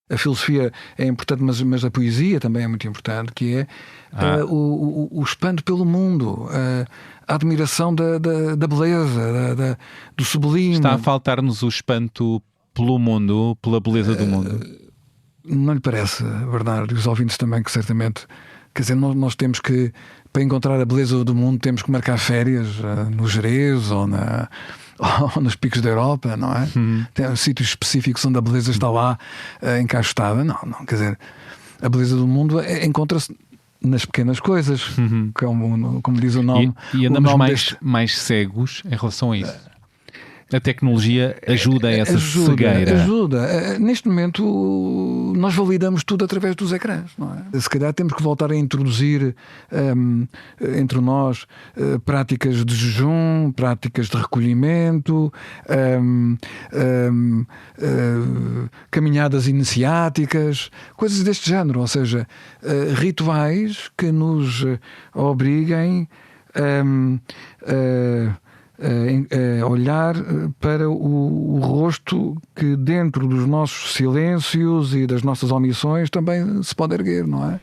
A filosofia é importante, mas a poesia também é muito importante, que é o espanto pelo mundo, a admiração da beleza, do sublime. Está a faltar-nos o espanto pelo mundo, pela beleza do mundo? Não lhe parece, Bernardo, e os ouvintes também, que certamente... Quer dizer, nós temos que, para encontrar a beleza do mundo, temos que marcar férias no Jerez ou nos picos da Europa, não é? Tem sítios específicos onde a beleza está lá encaixotada. Não, quer dizer, a beleza do mundo encontra-se nas pequenas coisas, como diz o nome. E andamos mais cegos em relação a isso. A tecnologia ajuda a essa cegueira. Ajuda. Neste momento nós validamos tudo através dos ecrãs, não é? Se calhar temos que voltar a introduzir entre nós práticas de jejum, práticas de recolhimento, caminhadas iniciáticas, coisas deste género, ou seja, rituais que nos obriguem olhar para o rosto que dentro dos nossos silêncios e das nossas omissões também se pode erguer, não é?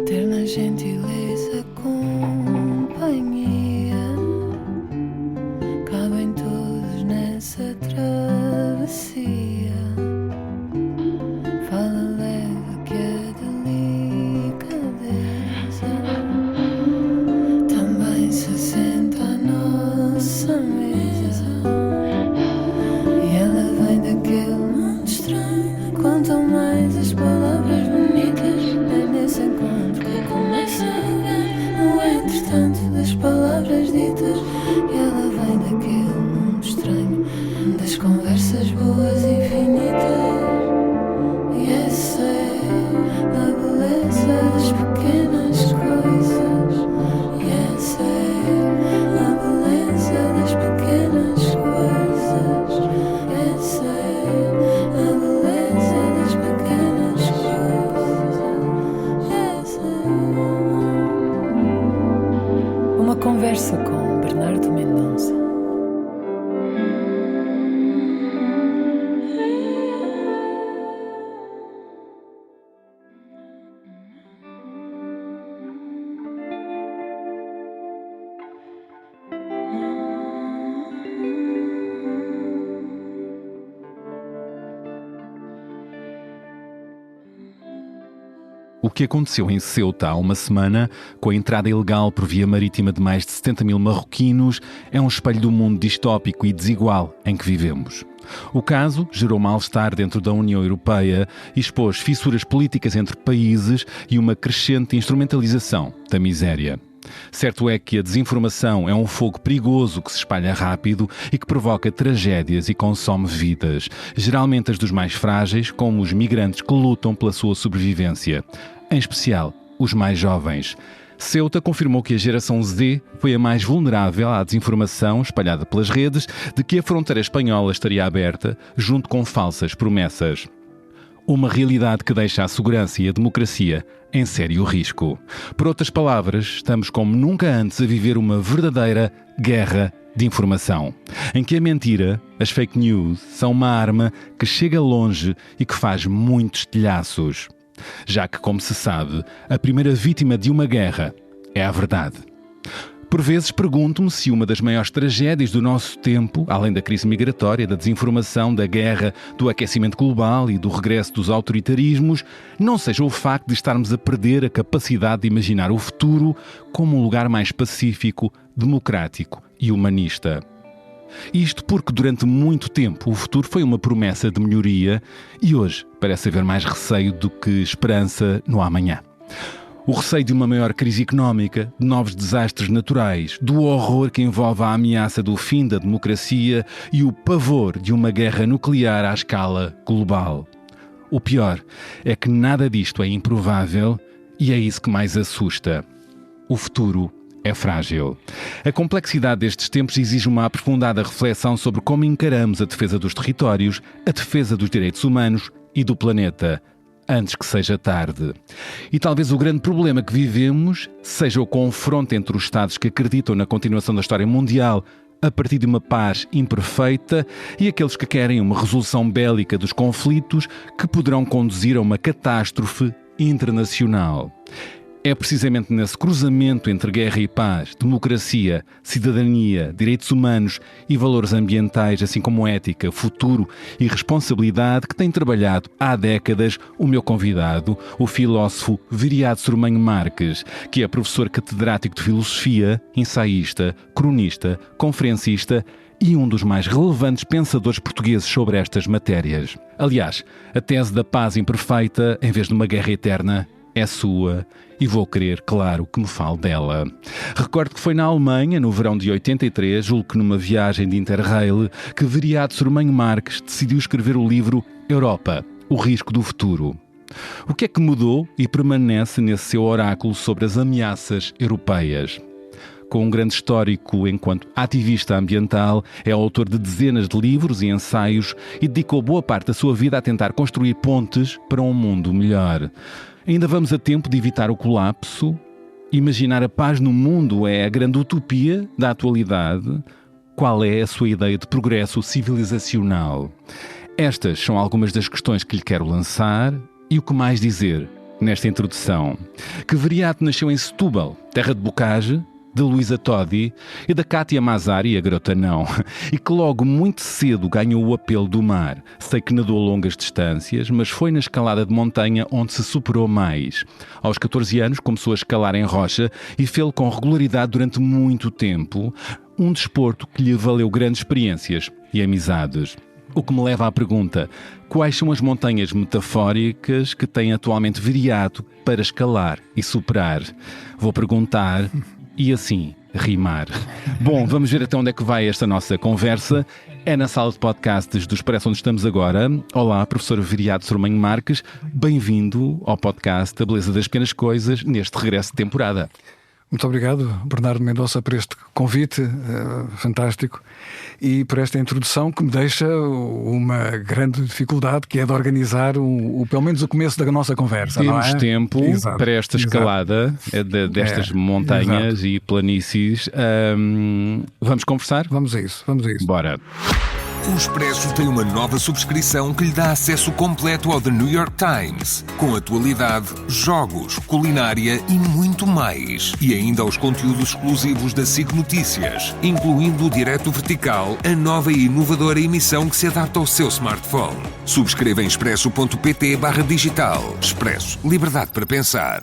Ter na gentileza companhia, cabem todos nessa travessia. Fala leve que a delicadeza também se senta à nossa mesa. E ela vem daquele mundo estranho. Quanto mais as palavras bonitas, é nesse encontro que começa no entretanto das palavras ditas. E ela vem daquele mundo estranho, das conversas boas infinitas. E essa é a beleza das pequenas coisas. E essa é a beleza das pequenas coisas. Essa é a beleza das pequenas coisas. Essa é... Uma conversa com Bernardo Mendonça. O que aconteceu em Ceuta há uma semana, com a entrada ilegal por via marítima de mais de 70 mil marroquinos, é um espelho do mundo distópico e desigual em que vivemos. O caso gerou mal-estar dentro da União Europeia e expôs fissuras políticas entre países e uma crescente instrumentalização da miséria. Certo é que a desinformação é um fogo perigoso que se espalha rápido e que provoca tragédias e consome vidas, geralmente as dos mais frágeis, como os migrantes que lutam pela sua sobrevivência, em especial os mais jovens. Ceuta confirmou que a geração Z foi a mais vulnerável à desinformação espalhada pelas redes de que a fronteira espanhola estaria aberta, junto com falsas promessas. Uma realidade que deixa a segurança e a democracia em sério risco. Por outras palavras, estamos como nunca antes a viver uma verdadeira guerra de informação, em que a mentira, as fake news, são uma arma que chega longe e que faz muitos estilhaços. Já que, como se sabe, a primeira vítima de uma guerra é a verdade. Por vezes pergunto-me se uma das maiores tragédias do nosso tempo, além da crise migratória, da desinformação, da guerra, do aquecimento global e do regresso dos autoritarismos, não seja o facto de estarmos a perder a capacidade de imaginar o futuro como um lugar mais pacífico, democrático e humanista. Isto porque durante muito tempo o futuro foi uma promessa de melhoria e hoje parece haver mais receio do que esperança no amanhã. O receio de uma maior crise económica, de novos desastres naturais, do horror que envolve a ameaça do fim da democracia e o pavor de uma guerra nuclear à escala global. O pior é que nada disto é improvável e é isso que mais assusta. O futuro é frágil. A complexidade destes tempos exige uma aprofundada reflexão sobre como encaramos a defesa dos territórios, a defesa dos direitos humanos e do planeta, antes que seja tarde. E talvez o grande problema que vivemos seja o confronto entre os Estados que acreditam na continuação da história mundial a partir de uma paz imperfeita, e aqueles que querem uma resolução bélica dos conflitos que poderão conduzir a uma catástrofe internacional. É precisamente nesse cruzamento entre guerra e paz, democracia, cidadania, direitos humanos e valores ambientais, assim como ética, futuro e responsabilidade, que tem trabalhado há décadas o meu convidado, o filósofo Viriato Sormanho Marques, que é professor catedrático de filosofia, ensaísta, cronista, conferencista e um dos mais relevantes pensadores portugueses sobre estas matérias. Aliás, a tese da paz imperfeita, em vez de uma guerra eterna, é sua, e vou querer, claro, que me fale dela. Recordo que foi na Alemanha, no verão de 83, julgo que numa viagem de Interrail, que Viriato Sormanho Marques decidiu escrever o livro Europa, o risco do futuro. O que é que mudou e permanece nesse seu oráculo sobre as ameaças europeias? Com um grande histórico enquanto ativista ambiental, é autor de dezenas de livros e ensaios e dedicou boa parte da sua vida a tentar construir pontes para um mundo melhor. Ainda vamos a tempo de evitar o colapso? Imaginar a paz no mundo é a grande utopia da atualidade? Qual é a sua ideia de progresso civilizacional? Estas são algumas das questões que lhe quero lançar e o que mais dizer nesta introdução. Que Viriato nasceu em Setúbal, terra de Bocage, de Luísa Todi e da Cátia Mazari, a garota não, e que logo muito cedo ganhou o apelo do mar. Sei que nadou longas distâncias, mas foi na escalada de montanha onde se superou mais. Aos 14 anos começou a escalar em rocha e fê-lo com regularidade durante muito tempo, um desporto que lhe valeu grandes experiências e amizades. O que me leva à pergunta: quais são as montanhas metafóricas que tem atualmente Viriato para escalar e superar? Vou perguntar e assim rimar. Bom, vamos ver até onde é que vai esta nossa conversa. É na sala de podcasts do Expresso onde estamos agora. Olá, professor Viriato Sormanho Marques. Bem-vindo ao podcast A Beleza das Pequenas Coisas, neste regresso de temporada. Muito obrigado, Bernardo Mendonça, por este convite fantástico e por esta introdução que me deixa uma grande dificuldade, que é de organizar pelo menos o começo da nossa conversa. Temos não é? tempo para esta escalada destas montanhas e planícies. Vamos conversar? Vamos a isso. Bora. O Expresso tem uma nova subscrição que lhe dá acesso completo ao The New York Times, com atualidade, jogos, culinária e muito mais. E ainda aos conteúdos exclusivos da SIC Notícias, incluindo o Direto Vertical, a nova e inovadora emissão que se adapta ao seu smartphone. Subscreva em expresso.pt/digital. Expresso. Liberdade para pensar.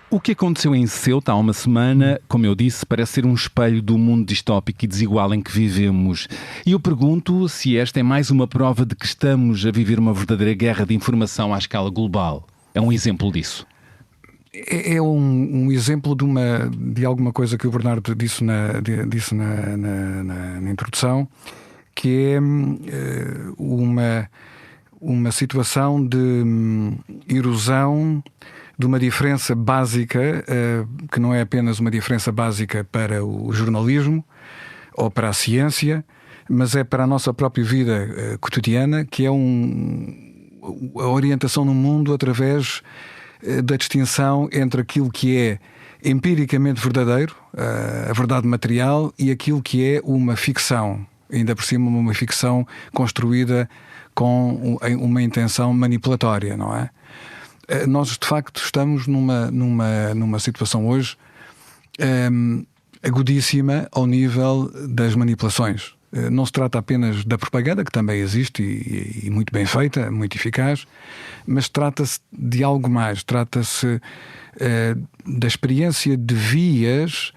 O que aconteceu em Ceuta há uma semana, como eu disse, parece ser um espelho do mundo distópico e desigual em que vivemos. E eu pergunto se esta é mais uma prova de que estamos a viver uma verdadeira guerra de informação à escala global. É um exemplo disso? É um exemplo de alguma coisa que o Bernardo disse na introdução, que é uma situação de erosão de uma diferença básica, que não é apenas uma diferença básica para o jornalismo ou para a ciência, mas é para a nossa própria vida cotidiana, que é a orientação no mundo através da distinção entre aquilo que é empiricamente verdadeiro, a verdade material, e aquilo que é uma ficção, ainda por cima uma ficção construída com uma intenção manipulatória, não é? Nós, de facto, estamos numa situação hoje agudíssima ao nível das manipulações. Não se trata apenas da propaganda, que também existe e muito bem feita, muito eficaz, mas trata-se de algo mais. Trata-se da experiência de vias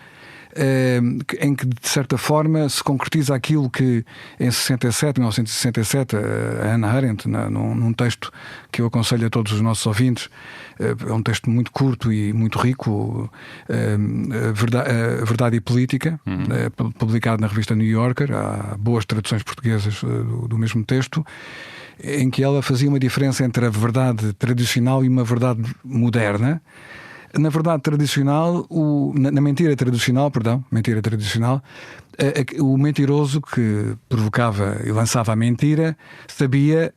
em que, de certa forma, se concretiza aquilo que em 1967, a Hannah Arendt, num texto que eu aconselho a todos os nossos ouvintes, é um texto muito curto e muito rico, Verdade e Política, publicado na revista New Yorker. Há boas traduções portuguesas do mesmo texto, em que ela fazia uma diferença entre a verdade tradicional e uma verdade moderna. Na verdade tradicional, na mentira tradicional, o mentiroso que provocava e lançava a mentira sabia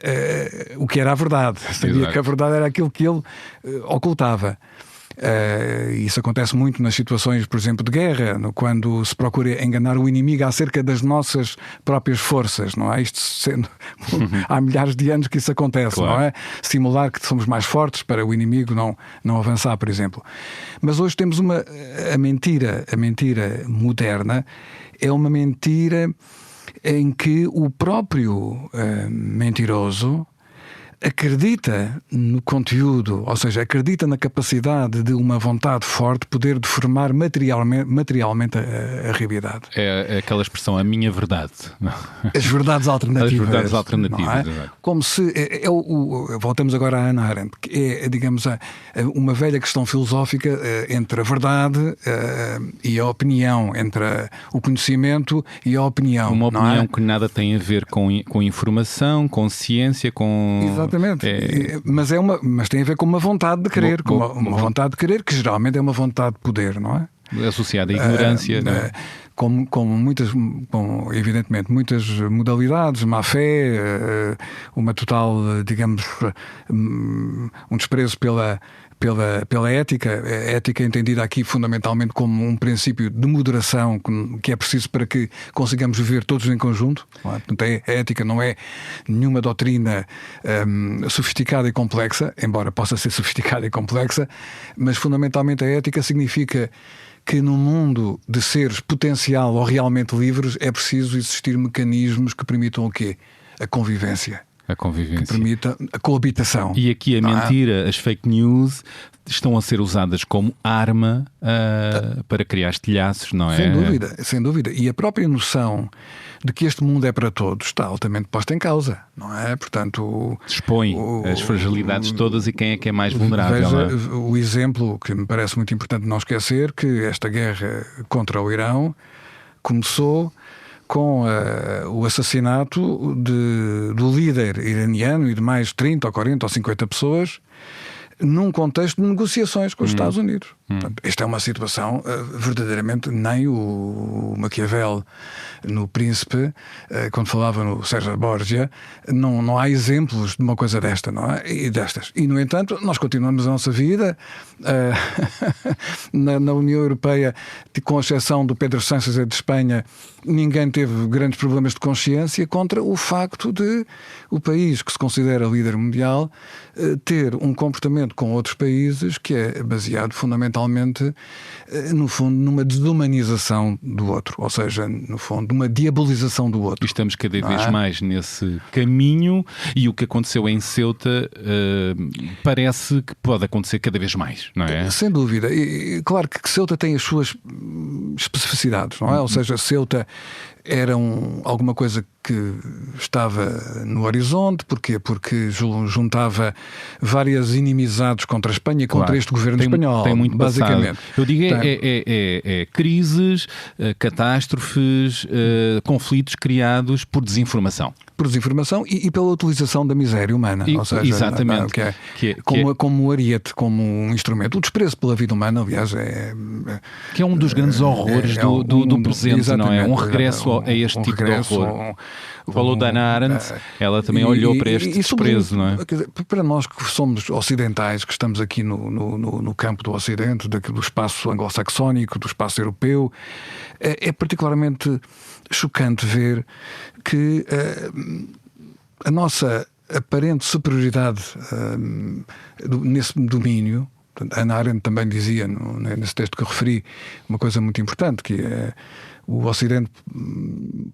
o que era a verdade, sabia. Exato. Que a verdade era aquilo que ele ocultava. Isso acontece muito nas situações, por exemplo, de guerra, quando se procura enganar o inimigo acerca das nossas próprias forças, não é? Isto sendo há milhares de anos que isso acontece, claro. não é? Simular que somos mais fortes para o inimigo não avançar, por exemplo. Mas hoje temos a mentira moderna é uma mentira em que o próprio mentiroso acredita no conteúdo, ou seja, acredita na capacidade de uma vontade forte poder deformar materialmente a realidade. É aquela expressão, a minha verdade. As verdades alternativas. As verdades alternativas, é? Como se... voltamos agora à Hannah Arendt, que é, digamos, uma velha questão filosófica entre a verdade e a opinião, entre o conhecimento e a opinião. Uma opinião é? que nada tem a ver com informação, com ciência, com... Exatamente. Mas tem a ver com uma vontade de querer, uma vontade de querer que geralmente é uma vontade de poder, não é? Associada à ignorância. Evidentemente, muitas modalidades, má fé, uma total, digamos, um desprezo pela ética, a ética entendida aqui fundamentalmente como um princípio de moderação que é preciso para que consigamos viver todos em conjunto. Portanto, a ética não é nenhuma doutrina sofisticada e complexa, embora possa ser sofisticada e complexa, mas fundamentalmente a ética significa que no mundo de seres potencial ou realmente livres é preciso existir mecanismos que permitam o quê? A convivência. Que permita a coabitação. E aqui a mentira, as fake news estão a ser usadas como arma para criar estilhaços, não é? Sem dúvida. E a própria noção de que este mundo é para todos está altamente posta em causa, não é? Portanto, expõe as fragilidades todas e quem é que é mais vulnerável. Veja o exemplo que me parece muito importante não esquecer, que esta guerra contra o Irão começou com o assassinato do líder iraniano e de mais 30 ou 40 ou 50 pessoas num contexto de negociações com os Estados Unidos. Portanto, esta é uma situação verdadeiramente, nem o Maquiavel no Príncipe, quando falava no Sérgio Borgia, não há exemplos de uma coisa desta, não é? E destas. E, no entanto, nós continuamos a nossa vida na União Europeia, com exceção do Pedro Sánchez de Espanha, ninguém teve grandes problemas de consciência contra o facto de o país que se considera líder mundial ter um comportamento com outros países que é baseado fundamentalmente, no fundo, numa desumanização do outro, ou seja, no fundo, numa diabolização do outro. E estamos cada vez mais nesse caminho, e o que aconteceu em Ceuta parece que pode acontecer cada vez mais, não é? Sem dúvida. E claro que Ceuta tem as suas especificidades, não é? Ou seja, Ceuta era alguma coisa que estava no horizonte. Porquê? Porque juntava várias inimizades contra a Espanha e contra este governo espanhol. Tem muito basicamente. Passado. Eu digo crises, catástrofes, conflitos criados por desinformação. Por desinformação e pela utilização da miséria humana. Ou seja, exatamente. Como o ariete, como um instrumento. O desprezo pela vida humana, aliás, que é um dos grandes horrores do presente, não é? Um regresso a este tipo de horror. Falou da Hannah Arendt, ela também olhou para este desprezo, não é? Para nós que somos ocidentais, que estamos aqui no campo do Ocidente, do espaço anglo-saxónico, do espaço europeu, é particularmente chocante ver que a nossa aparente superioridade nesse domínio. A Hannah Arendt também dizia, nesse texto que eu referi, uma coisa muito importante, que é o Ocidente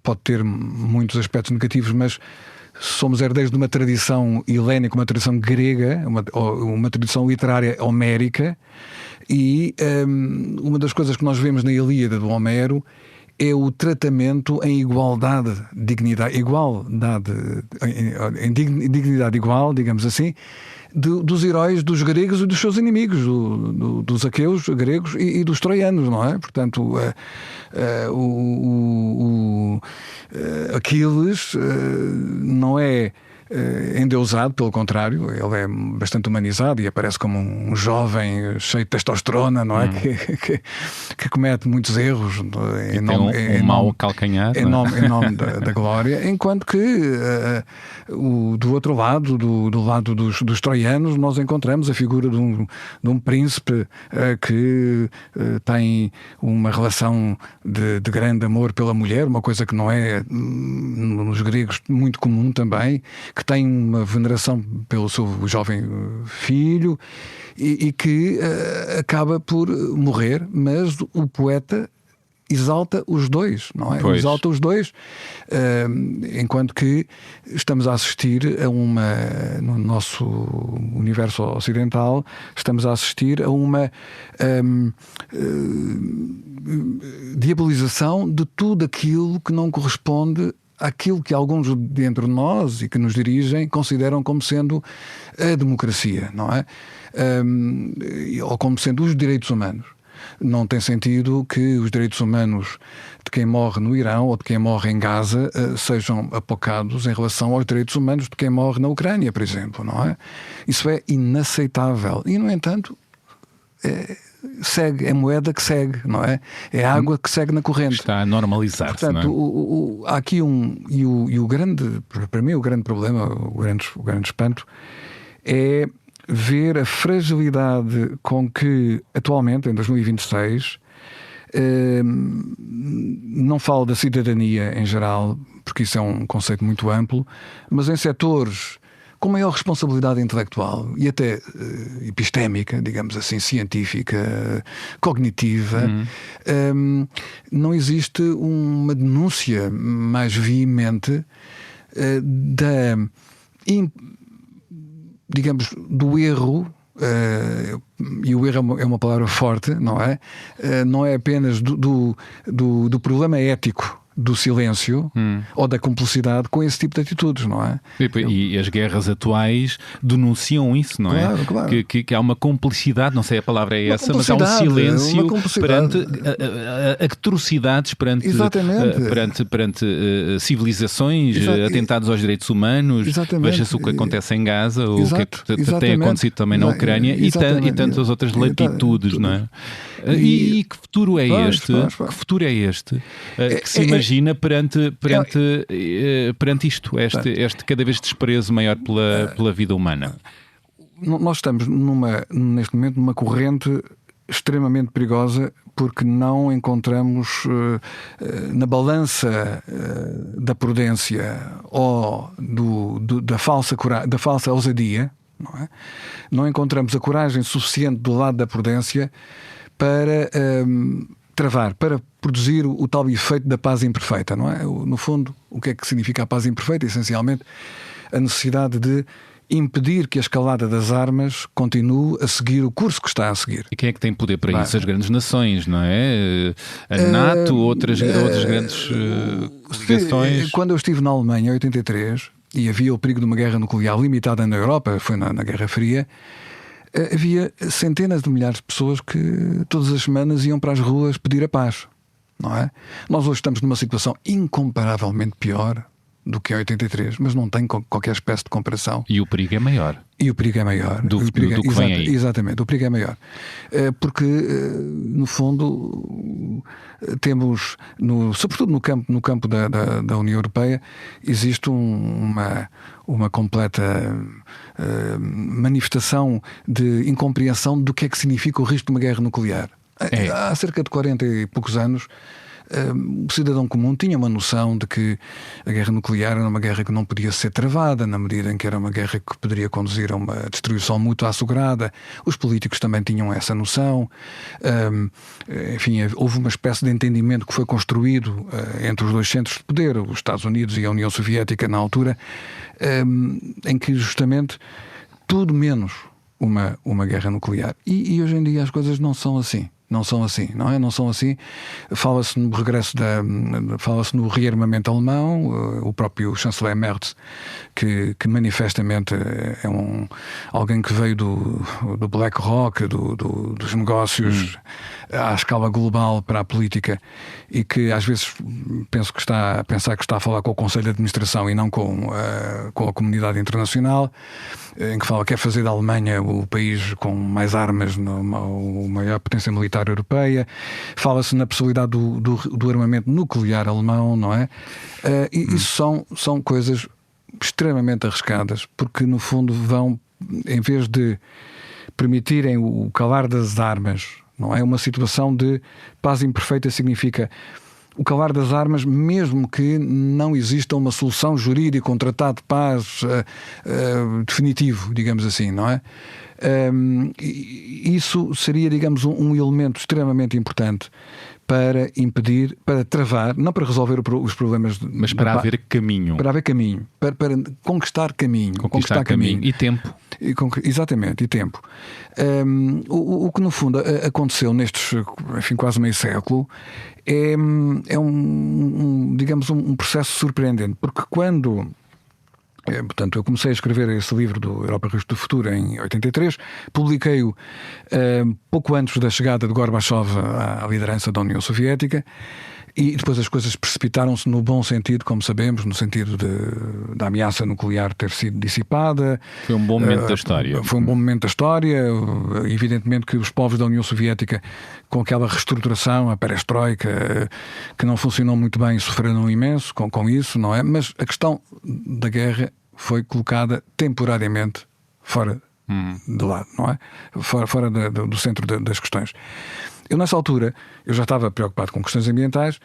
pode ter muitos aspectos negativos, mas somos herdeiros de uma tradição helénica, uma tradição grega, uma tradição literária homérica, e uma das coisas que nós vemos na Ilíada do Homero é o tratamento em igualdade, dignidade igual, digamos assim, dos heróis dos gregos e dos seus inimigos, dos aqueus gregos e dos troianos, não é? Portanto, Aquiles não é endeusado, pelo contrário, ele é bastante humanizado e aparece como um jovem cheio de testosterona, não é? Que comete muitos erros em nome, mau calcanhar, em nome da glória, enquanto que do outro lado, do lado dos troianos, nós encontramos a figura de um príncipe que tem uma relação de grande amor pela mulher, uma coisa que não é nos gregos muito comum também, que tem uma veneração pelo seu jovem filho e que acaba por morrer, mas o poeta exalta os dois, não é? Pois. Exalta os dois, enquanto que estamos a assistir no nosso universo ocidental, estamos a assistir a uma diabolização de tudo aquilo que não corresponde àquilo que alguns dentro de nós e que nos dirigem consideram como sendo a democracia, não é? Ou como sendo os direitos humanos. Não tem sentido que os direitos humanos de quem morre no Irão ou de quem morre em Gaza sejam apocados em relação aos direitos humanos de quem morre na Ucrânia, por exemplo, não é? Isso é inaceitável. E, no entanto, segue, é moeda que segue, não é? É água que segue na corrente. Está a normalizar-se. Portanto, não é? há aqui o grande, para mim, o grande problema, o grande espanto é ver a fragilidade com que atualmente, em 2026, não falo da cidadania em geral, porque isso é um conceito muito amplo, mas em setores com maior responsabilidade intelectual e até epistémica, digamos assim, científica, cognitiva, não existe uma denúncia mais veemente digamos, do erro, e o erro é uma palavra forte, não é? Não é apenas do problema ético do silêncio ou da cumplicidade com esse tipo de atitudes, não é? E as guerras atuais denunciam isso, não é? Claro. Que há uma cumplicidade, não sei a palavra é essa, mas há um silêncio perante atrocidades, perante civilizações, atentados aos direitos humanos. Veja-se o que acontece em Gaza, o que tem acontecido também na Ucrânia e tantas outras latitudes, não é? E que futuro é este? Que futuro é este? Que se imagina perante isto, este cada vez desprezo maior pela vida humana? Nós estamos neste momento numa corrente extremamente perigosa, porque não encontramos na balança da prudência ou da falsa ousadia, não é? Não encontramos a coragem suficiente do lado da prudência para travar, para produzir o tal efeito da paz imperfeita, não é? No fundo, o que é que significa a paz imperfeita? Essencialmente, a necessidade de impedir que a escalada das armas continue a seguir o curso que está a seguir. E quem é que tem poder para isso? As grandes nações, não é? A NATO, outras grandes coligações. Quando eu estive na Alemanha em 83 e havia o perigo de uma guerra nuclear limitada na Europa, foi na Guerra Fria, havia centenas de milhares de pessoas que todas as semanas iam para as ruas pedir a paz, não é? Nós hoje estamos numa situação incomparavelmente pior do que em 83, mas não tem qualquer espécie de comparação. E o perigo é maior. Do que vem aí. Exatamente, o perigo é maior. Porque, no fundo, temos, sobretudo no campo da União Europeia, existe uma completa manifestação de incompreensão do que é que significa o risco de uma guerra nuclear. Há cerca de 40 e poucos anos, o cidadão comum tinha uma noção de que a guerra nuclear era uma guerra que não podia ser travada, na medida em que era uma guerra que poderia conduzir a uma destruição mútua assegurada. Os políticos também tinham essa noção. Enfim, houve uma espécie de entendimento que foi construído entre os dois centros de poder, os Estados Unidos e a União Soviética na altura, em que justamente tudo menos uma guerra nuclear. E hoje em dia as coisas não são assim. Não são assim, não é? Não são assim. Fala-se no regresso fala-se no rearmamento alemão. O próprio chanceler Merz, que manifestamente é alguém que veio do BlackRock, dos negócios à escala global para a política, e que às vezes penso que está a pensar que está a falar com o Conselho de Administração e não com a comunidade internacional, em que fala que quer fazer da Alemanha o país com mais armas, a maior potência militar europeia. Fala-se na possibilidade do armamento nuclear alemão, não é? Isso são coisas extremamente arriscadas, porque no fundo vão, em vez de permitirem o calar das armas, não é? Uma situação de paz imperfeita significa o calar das armas, mesmo que não exista uma solução jurídica, um tratado de paz definitivo, digamos assim, não é? Isso seria, digamos, um elemento extremamente importante para impedir, para travar, não para resolver os problemas, mas para haver caminho. Para haver caminho, para conquistar caminho. Conquistar caminho. E tempo. Exatamente, e tempo. O que no fundo aconteceu nestes, enfim, quase meio século é digamos, um processo surpreendente, porque quando... Portanto, eu comecei a escrever esse livro do Europa Risco do Futuro em 83, publiquei-o pouco antes da chegada de Gorbachev à liderança da União Soviética, e depois as coisas precipitaram-se no bom sentido, como sabemos, no sentido da ameaça nuclear ter sido dissipada. Foi um bom momento da história. Foi um bom momento da história. Evidentemente que os povos da União Soviética, com aquela reestruturação, a perestroika, que não funcionou muito bem, sofreram imenso com isso, não é? Mas a questão da guerra foi colocada temporariamente fora de lado, não é? Fora do centro das questões. Eu, nessa altura, eu já estava preocupado com questões ambientais,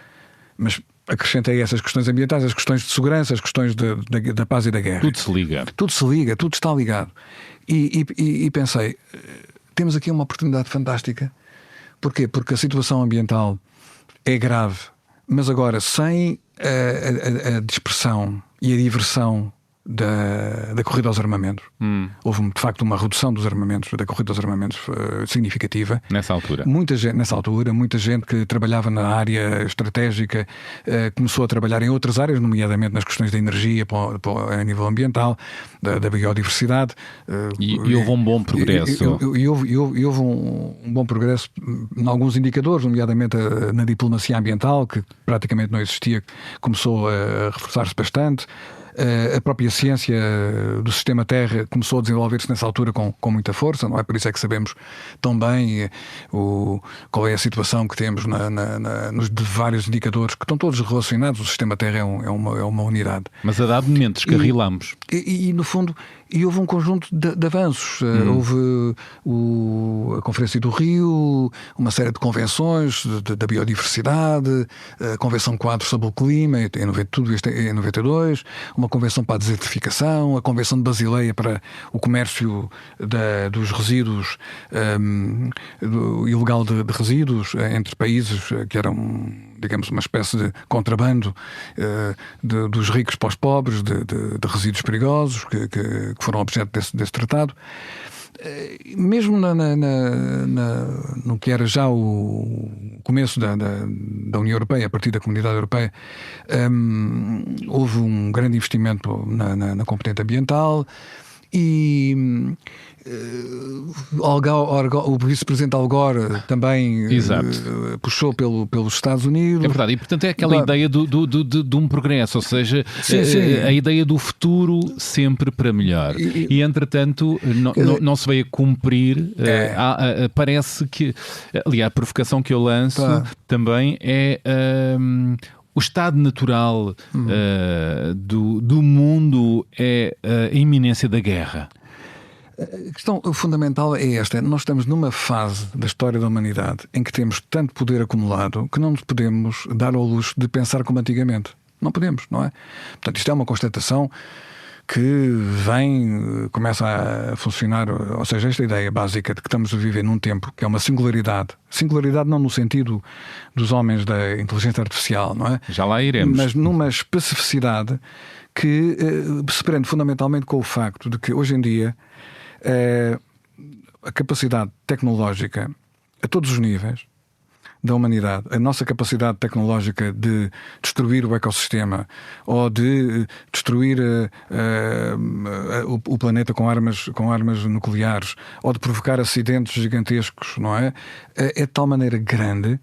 mas acrescentei essas questões ambientais, as questões de segurança, as questões da paz e da guerra. Tudo se liga. Tudo se liga, tudo está ligado. E pensei, temos aqui uma oportunidade fantástica. Porquê? Porque a situação ambiental é grave, mas agora sem a dispersão e a diversão da corrida aos armamentos. Houve de facto uma redução da corrida aos armamentos significativa. Nessa altura. Muita gente que trabalhava na área estratégica começou a trabalhar em outras áreas, nomeadamente nas questões da energia a nível ambiental, da biodiversidade. E houve um bom progresso. E houve um bom progresso em alguns indicadores, nomeadamente na diplomacia ambiental, que praticamente não existia, começou a reforçar-se bastante. A própria ciência do sistema Terra começou a desenvolver-se nessa altura com muita força, não é? Por isso é que sabemos tão bem qual é a situação que temos nos vários indicadores que estão todos relacionados. O sistema Terra é uma unidade. Mas a dado momento descarrilamos. E no fundo, houve um conjunto de avanços. Houve a Conferência do Rio, uma série de convenções da biodiversidade, a Convenção Quadro sobre o Clima, tudo isto em 92, uma convenção para a desertificação, a Convenção de Basileia para o comércio dos resíduos, ilegal de resíduos entre países, que eram, digamos, uma espécie de contrabando dos ricos para os pobres, de resíduos perigosos que foram objeto desse tratado. Mesmo no que era já o começo da União Europeia, a partir da Comunidade Europeia, houve um grande investimento na componente ambiental, e o vice-presidente Al Gore também puxou pelos Estados Unidos. É verdade, e portanto é aquela ideia de um progresso, ou seja, sim. A ideia do futuro sempre para melhor. E entretanto não se veio a cumprir. Parece que, aliás, a provocação que eu lanço também é... o estado natural do mundo é a iminência da guerra. A questão fundamental é esta. Nós estamos numa fase da história da humanidade em que temos tanto poder acumulado que não nos podemos dar ao luxo de pensar como antigamente. Não podemos, não é? Portanto, isto é uma constatação que começa a funcionar, ou seja, esta ideia básica de que estamos a viver num tempo que é uma singularidade não no sentido dos homens da inteligência artificial, não é? Já lá iremos. Mas numa especificidade que se prende fundamentalmente com o facto de que hoje em dia a capacidade tecnológica a todos os níveis, da humanidade, a nossa capacidade tecnológica de destruir o ecossistema ou de destruir o planeta com armas nucleares ou de provocar acidentes gigantescos, não é? É de tal maneira grande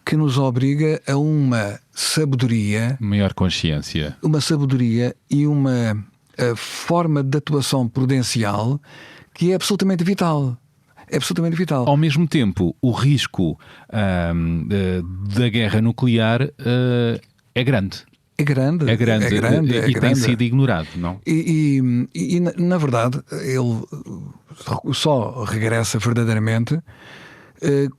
que nos obriga a uma sabedoria, maior consciência, uma sabedoria e uma forma de atuação prudencial que é absolutamente vital. É absolutamente vital. Ao mesmo tempo, o risco da guerra nuclear é grande. É grande. E tem sido ignorado, não? E na verdade, ele só regressa verdadeiramente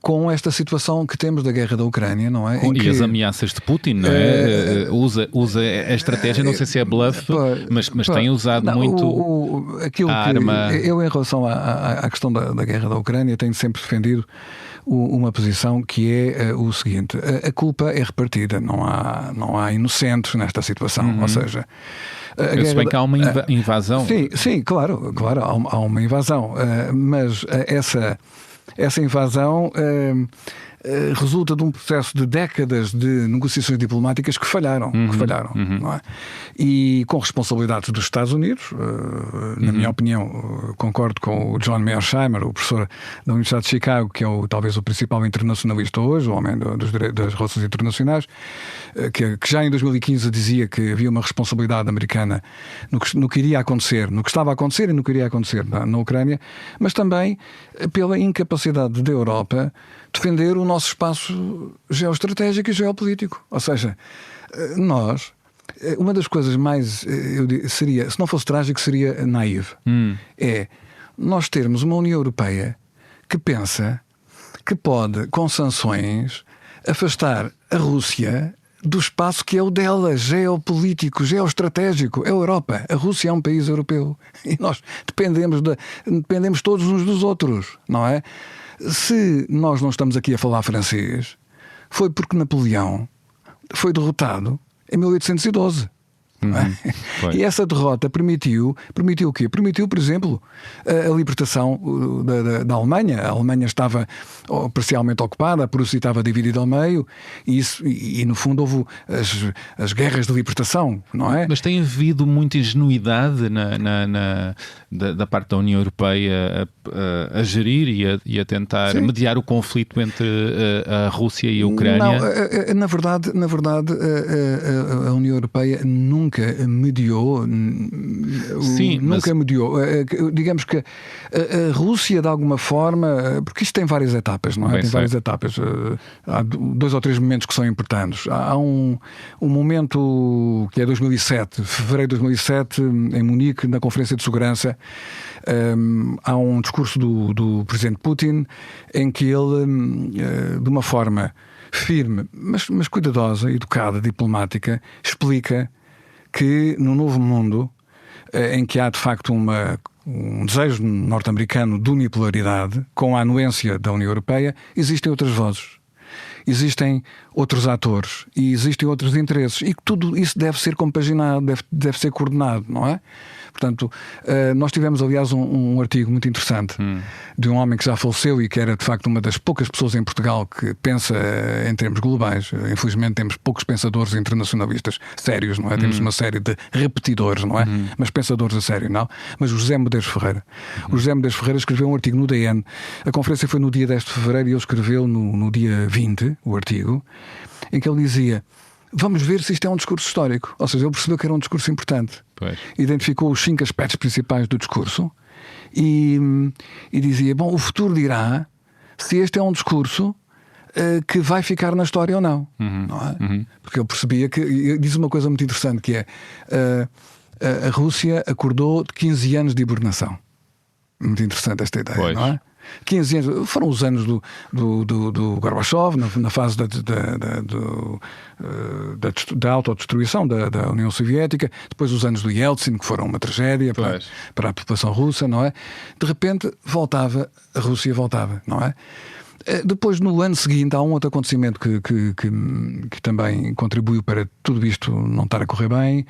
com esta situação que temos da guerra da Ucrânia, não é? E as ameaças de Putin, não é? Usa a estratégia, não sei se é bluff, mas tem usado muito aquilo a arma. Eu, em relação à questão da guerra da Ucrânia, tenho sempre defendido uma posição que é o seguinte: a culpa é repartida, não há inocentes nesta situação, ou seja... Se bem que há uma invasão. Sim, claro, há uma invasão, mas essa invasão resulta de um processo de décadas de negociações diplomáticas que falharam, não é? E com responsabilidades dos Estados Unidos, na minha opinião, concordo com o John Mearsheimer, o professor da Universidade de Chicago, que é talvez o principal internacionalista hoje, o homem das relações internacionais, que já em 2015 dizia que havia uma responsabilidade americana no que iria acontecer, no que estava a acontecer e no que iria acontecer na Ucrânia, mas também pela incapacidade da Europa defender o nosso espaço geoestratégico e geopolítico. Ou seja, nós, uma das coisas mais, seria, se não fosse trágico, seria naive. É nós termos uma União Europeia que pensa que pode, com sanções, afastar a Rússia do espaço que é o dela, geopolítico, geoestratégico, é a Europa. A Rússia é um país europeu. E nós dependemos todos uns dos outros, não é? Se nós não estamos aqui a falar francês, foi porque Napoleão foi derrotado em 1812. E essa derrota permitiu o quê? Permitiu, por exemplo, a libertação da Alemanha. A Alemanha estava parcialmente ocupada, a Prússia estava dividida ao meio, e no fundo houve as guerras de libertação, não é? Mas tem havido muita ingenuidade da parte da União Europeia a gerir e a tentar mediar o conflito entre a Rússia e a Ucrânia? Não, na verdade a União Europeia nunca mediou. Mediou. Digamos que a Rússia, de alguma forma, porque isto tem várias etapas, não é? Várias etapas. Há 2 ou 3 momentos que são importantes. Há um momento que é 2007, fevereiro de 2007, em Munique, na Conferência de Segurança. Há um discurso do presidente Putin em que ele, de uma forma firme, mas cuidadosa, educada, diplomática, explica que no novo mundo, em que há de facto um desejo norte-americano de unipolaridade, com a anuência da União Europeia, existem outras vozes, existem outros atores e existem outros interesses, e que tudo isso deve ser compaginado, deve ser coordenado, não é? Portanto, nós tivemos, aliás, um artigo muito interessante de um homem que já faleceu e que era, de facto, uma das poucas pessoas em Portugal que pensa em termos globais. Infelizmente, temos poucos pensadores internacionalistas sérios, não é? Temos uma série de repetidores, não é? Mas pensadores a sério, não. Mas o José Medeiros Ferreira. O José Medeiros Ferreira escreveu um artigo no DN. A conferência foi no dia 10 de fevereiro e ele escreveu no dia 20 o artigo, em que ele dizia: vamos ver se isto é um discurso histórico. Ou seja, ele percebeu que era um discurso importante. Pois. Identificou os 5 aspectos principais do discurso e dizia: bom, o futuro dirá se este é um discurso que vai ficar na história ou não. Não é? Porque ele percebia que... Diz uma coisa muito interessante, que é a Rússia acordou de 15 anos de hibernação. Muito interessante esta ideia, pois. Não é? 15 anos, foram os anos do Gorbachev, na fase da autodestruição da União Soviética, depois os anos do Yeltsin, que foram uma tragédia para a população russa, não é? De repente a Rússia voltava, não é? Depois, no ano seguinte, há um outro acontecimento que também contribuiu para tudo isto não estar a correr bem,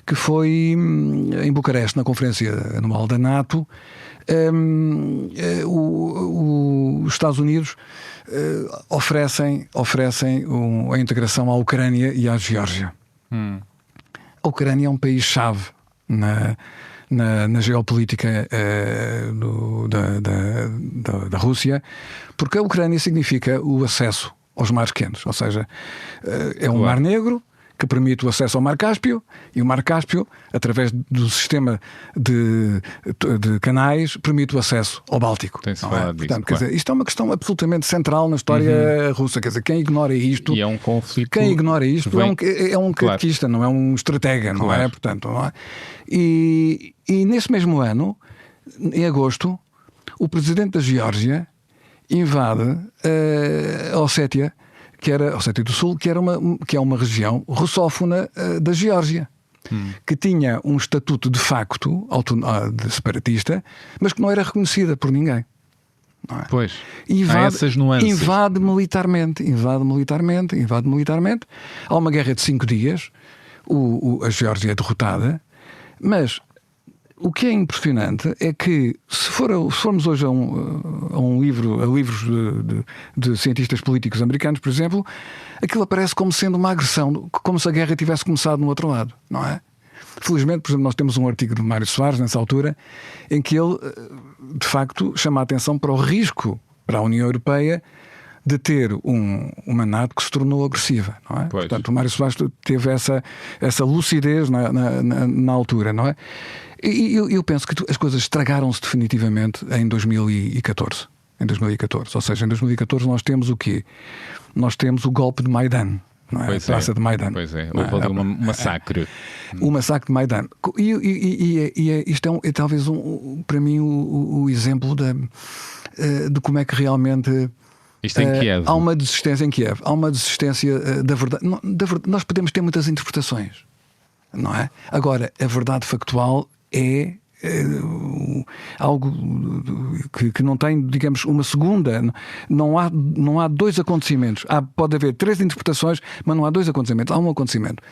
que foi em Bucareste, na conferência anual da NATO. Os Estados Unidos oferecem a integração à Ucrânia e à Geórgia. A Ucrânia é um país-chave na geopolítica da Rússia, porque a Ucrânia significa o acesso aos mares quentes, ou seja, é um mar negro que permite o acesso ao Mar Cáspio, e o Mar Cáspio, através do sistema de canais, permite o acesso ao Báltico. Tem-se falado disso, Portanto, quer dizer, isto é uma questão absolutamente central na história russa. Quer dizer, quem ignora isto... E é um conflito... Quem ignora isto é um catequista, não é um estratega, não é? Portanto, não é? E nesse mesmo ano, em agosto, o presidente da Geórgia invade a Ossétia, que era a Ossétia do Sul, que é uma região russófona da Geórgia, que tinha um estatuto de facto de separatista, mas que não era reconhecida por ninguém. Não é? Pois, há essas nuances. Invade militarmente. Há uma guerra de 5 dias, a Geórgia é derrotada, mas o que é impressionante é que, se formos hoje a livros de cientistas políticos americanos, por exemplo, aquilo aparece como sendo uma agressão, como se a guerra tivesse começado no outro lado, não é? Felizmente, por exemplo, nós temos um artigo de Mário Soares, nessa altura, em que ele, de facto, chama a atenção para o risco para a União Europeia de ter uma NATO que se tornou agressiva, não é? Portanto, o Mário Soares teve essa lucidez na altura, não é? E eu penso que as coisas estragaram-se definitivamente em 2014. Ou seja, em 2014 nós temos o quê? Nós temos o golpe de Maidan, não é? A Praça de Maidan. Pois é, houve ali um massacre. O massacre de Maidan. E isto é talvez, para mim, o exemplo de como é que realmente... Isto em Kiev. Há uma desistência em Kiev. Há uma desistência da verdade. Nós podemos ter muitas interpretações, não é? Agora, a verdade factual é algo que não tem, digamos, uma segunda. Não há dois acontecimentos. Pode haver 3 interpretações, mas não há 2 acontecimentos. Há um acontecimento.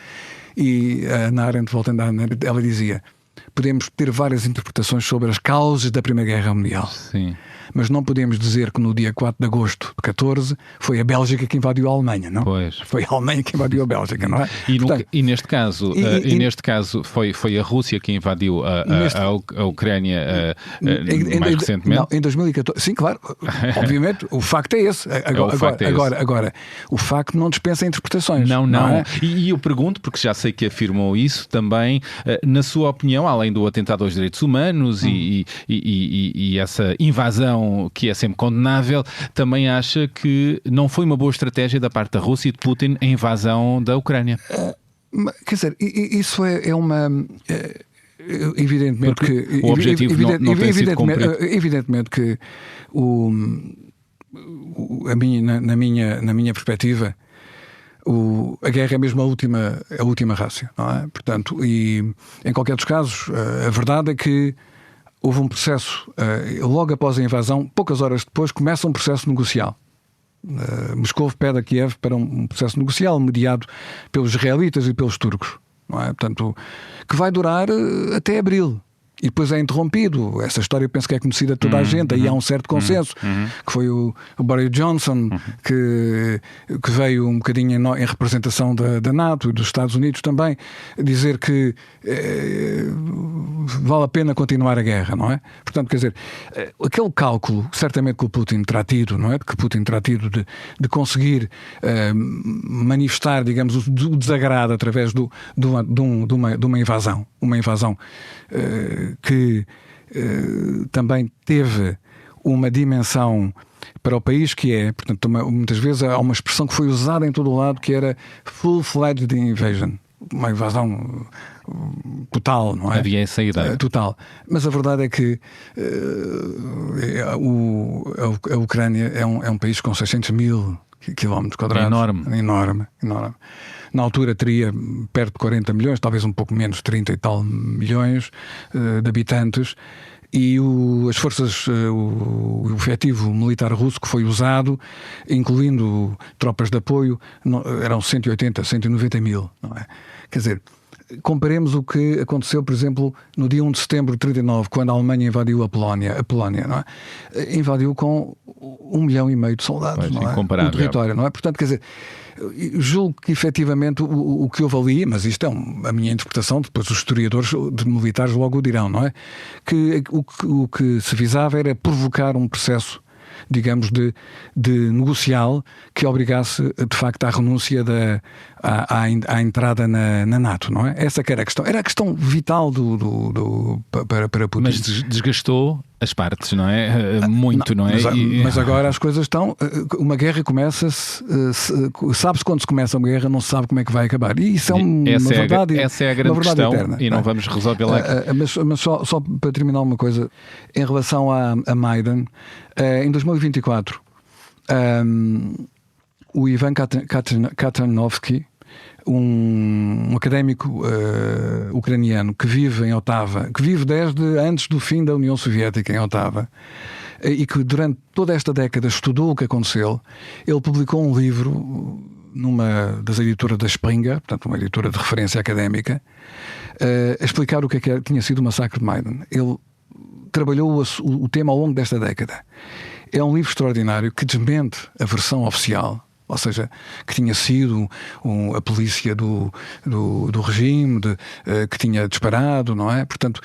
E a Hannah Arendt, voltando a Hannah Arendt, ela dizia: podemos ter várias interpretações sobre as causas da Primeira Guerra Mundial. Sim. Mas não podemos dizer que no dia 4 de agosto de 14 foi a Bélgica que invadiu a Alemanha, não? Pois. Foi a Alemanha que invadiu a Bélgica, não é? E neste caso foi a Rússia que invadiu a Ucrânia mais recentemente? Não, em 2014. Sim, claro. Obviamente, o facto é esse. Agora, o facto não dispensa interpretações. Não é? E eu pergunto, porque já sei que afirmou isso também, na sua opinião, além do atentado aos direitos humanos e essa invasão que é sempre condenável, também acha que não foi uma boa estratégia da parte da Rússia e de Putin a invasão da Ucrânia? Quer dizer, isso é uma... Evidentemente porque que... o objetivo não tem sido cumprido. Evidentemente que na minha perspectiva, a guerra é mesmo a última rácio, não é? Portanto, e em qualquer dos casos, a verdade é que houve um processo, logo após a invasão, poucas horas depois, começa um processo negocial. Moscou pede a Kiev para um processo negocial mediado pelos israelitas e pelos turcos, não é? Portanto, que vai durar até abril. E depois é interrompido. Essa história eu penso que é conhecida de toda a gente. Aí há um certo consenso, que foi o Boris Johnson, que veio um bocadinho em representação da NATO e dos Estados Unidos também, dizer que vale a pena continuar a guerra, não é? Portanto, quer dizer, aquele cálculo, certamente que o Putin terá tido, não é? Que Putin terá tido de conseguir manifestar, digamos, o desagrado através de uma invasão. Uma invasão que também teve uma dimensão para o país que é, portanto, muitas vezes há uma expressão que foi usada em todo o lado que era full-fledged invasion, uma invasão total, não é? Havia essa ideia. Total. Mas a verdade é que a Ucrânia é um país com 600 mil quilómetros quadrados. Enorme. Na altura teria perto de 40 milhões, talvez um pouco menos, 30 e tal milhões de habitantes, e as forças, o efetivo militar russo que foi usado, incluindo tropas de apoio, eram 180, 190 mil, não é? Quer dizer, comparemos o que aconteceu, por exemplo, no dia 1 de setembro de 1939, quando a Alemanha invadiu a Polónia, não é? Invadiu com 1,5 milhão de soldados, não é? O território, não é? Portanto, quer dizer, julgo que efetivamente o que houve ali, mas isto é a minha interpretação, depois os historiadores de militares logo o dirão, não é? Que o que se visava era provocar um processo, digamos, de negocial que obrigasse de facto à renúncia à entrada na NATO, não é? Essa que era a questão. Era a questão vital para Putin. Mas desgastou as partes, não é? Muito, não é? Mas agora as coisas estão... Uma guerra começa-se... Sabe-se quando se começa uma guerra, não se sabe como é que vai acabar. E isso é uma verdade... Essa é a grande questão eterna, e não vamos resolvê-la aqui. Mas só para terminar uma coisa, em relação a Maidan, em 2024, o Ivan Katanovsky, um académico ucraniano que vive em Otava, que vive desde antes do fim da União Soviética em Otava, e que durante toda esta década estudou o que aconteceu, ele publicou um livro numa das editoras da Springer, portanto uma editora de referência académica, a explicar o que tinha sido o massacre de Maidan. Ele trabalhou o tema ao longo desta década. É um livro extraordinário que desmente a versão oficial, ou seja, que tinha sido a polícia do regime, que tinha disparado, não é? Portanto,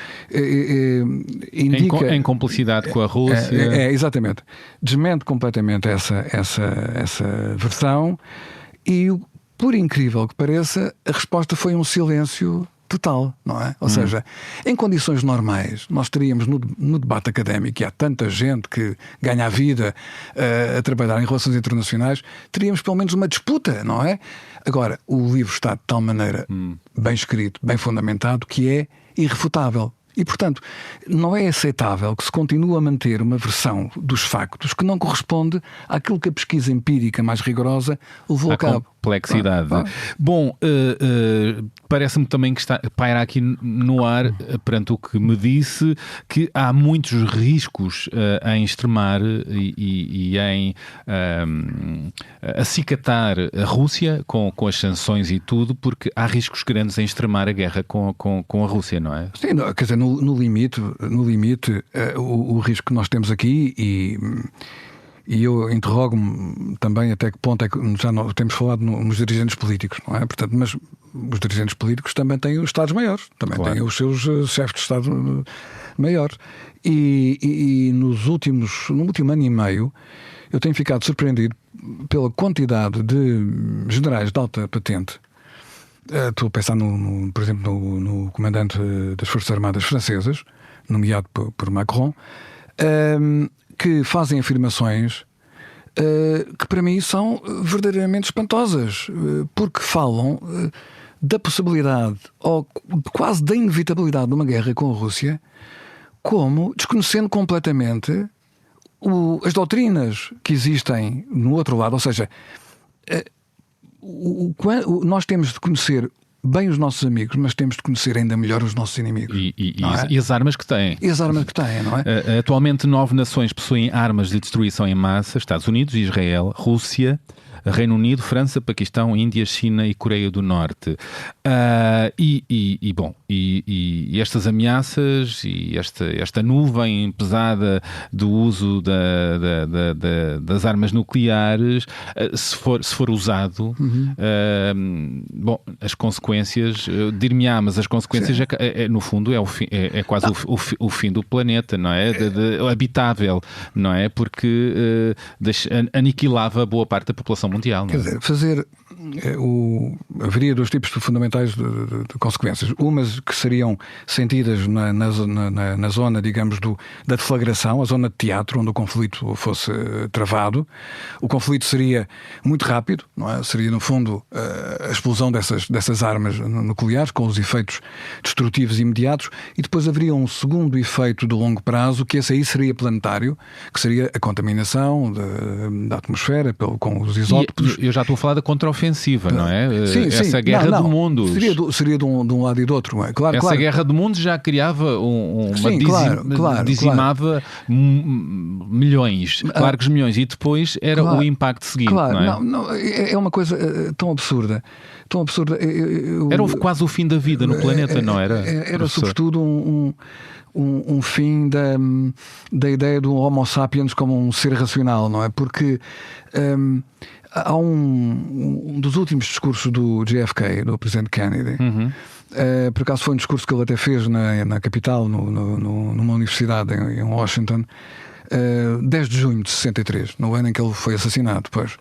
indica... Em complicidade com a Rússia. Exatamente. Desmente completamente essa versão e, por incrível que pareça, a resposta foi um silêncio total, não é? Ou seja, em condições normais, nós teríamos no debate académico, e há tanta gente que ganha a vida a trabalhar em relações internacionais, teríamos pelo menos uma disputa, não é? Agora, o livro está de tal maneira bem escrito, bem fundamentado, que é irrefutável. E, portanto, não é aceitável que se continue a manter uma versão dos factos que não corresponde àquilo que a pesquisa empírica mais rigorosa levou a cabo. Complexidade. Bom, parece-me também que paira aqui no ar, perante o que me disse, que há muitos riscos em extremar e em acicatar a Rússia com as sanções e tudo, porque há riscos grandes em extremar a guerra com a Rússia, não é? Sim, quer dizer, no limite, o risco que nós temos aqui e eu interrogo-me também até que ponto é que já não temos falado nos dirigentes políticos, não é? Portanto, mas os dirigentes políticos também têm os Estados-maiores, também têm os seus chefes de Estado maiores. E no último ano e meio, eu tenho ficado surpreendido pela quantidade de generais de alta patente. Estou a pensar, por exemplo, no comandante das Forças Armadas francesas, nomeado por Macron, que fazem afirmações que para mim são verdadeiramente espantosas, porque falam da possibilidade ou quase da inevitabilidade de uma guerra com a Rússia, como desconhecendo completamente as doutrinas que existem no outro lado. Ou seja, nós temos de conhecer bem os nossos amigos, mas temos de conhecer ainda melhor os nossos inimigos. E as armas que têm. E as armas que têm, não é? Atualmente 9 nações possuem armas de destruição em massa: Estados Unidos, Israel, Rússia, Reino Unido, França, Paquistão, Índia, China e Coreia do Norte. E estas ameaças e esta nuvem pesada do uso das armas nucleares, se for usado, as consequências, dir-me-á, mas as consequências no fundo é quase o fim do planeta, não é? Habitável, não é? Porque aniquilava boa parte da população mundial. Não é? Quer dizer, haveria dois tipos fundamentais de consequências. Umas que seriam sentidas na zona, digamos, da deflagração, a zona de teatro, onde o conflito fosse travado. O conflito seria muito rápido, não é? Seria, no fundo, a explosão dessas armas nucleares, com os efeitos destrutivos imediatos, e depois haveria um segundo efeito de longo prazo, que esse aí seria planetário, que seria a contaminação da atmosfera com os isótopos. Eu já estou a falar da contraofensiva, não é? Sim, essa guerra do mundo. Seria de um lado e do outro. Claro, essa guerra do mundo já criava dizimava milhões, largos milhões, e depois era o impacto seguinte. Claro, não é uma coisa tão absurda. Era quase o fim da vida no planeta, não era? Era sobretudo um fim da ideia do Homo sapiens como um ser racional, não é? Porque há um dos últimos discursos do JFK, do presidente Kennedy, por acaso foi um discurso que ele até fez na capital, numa universidade em Washington, 10 de junho de 63, no ano em que ele foi assassinado. Depois,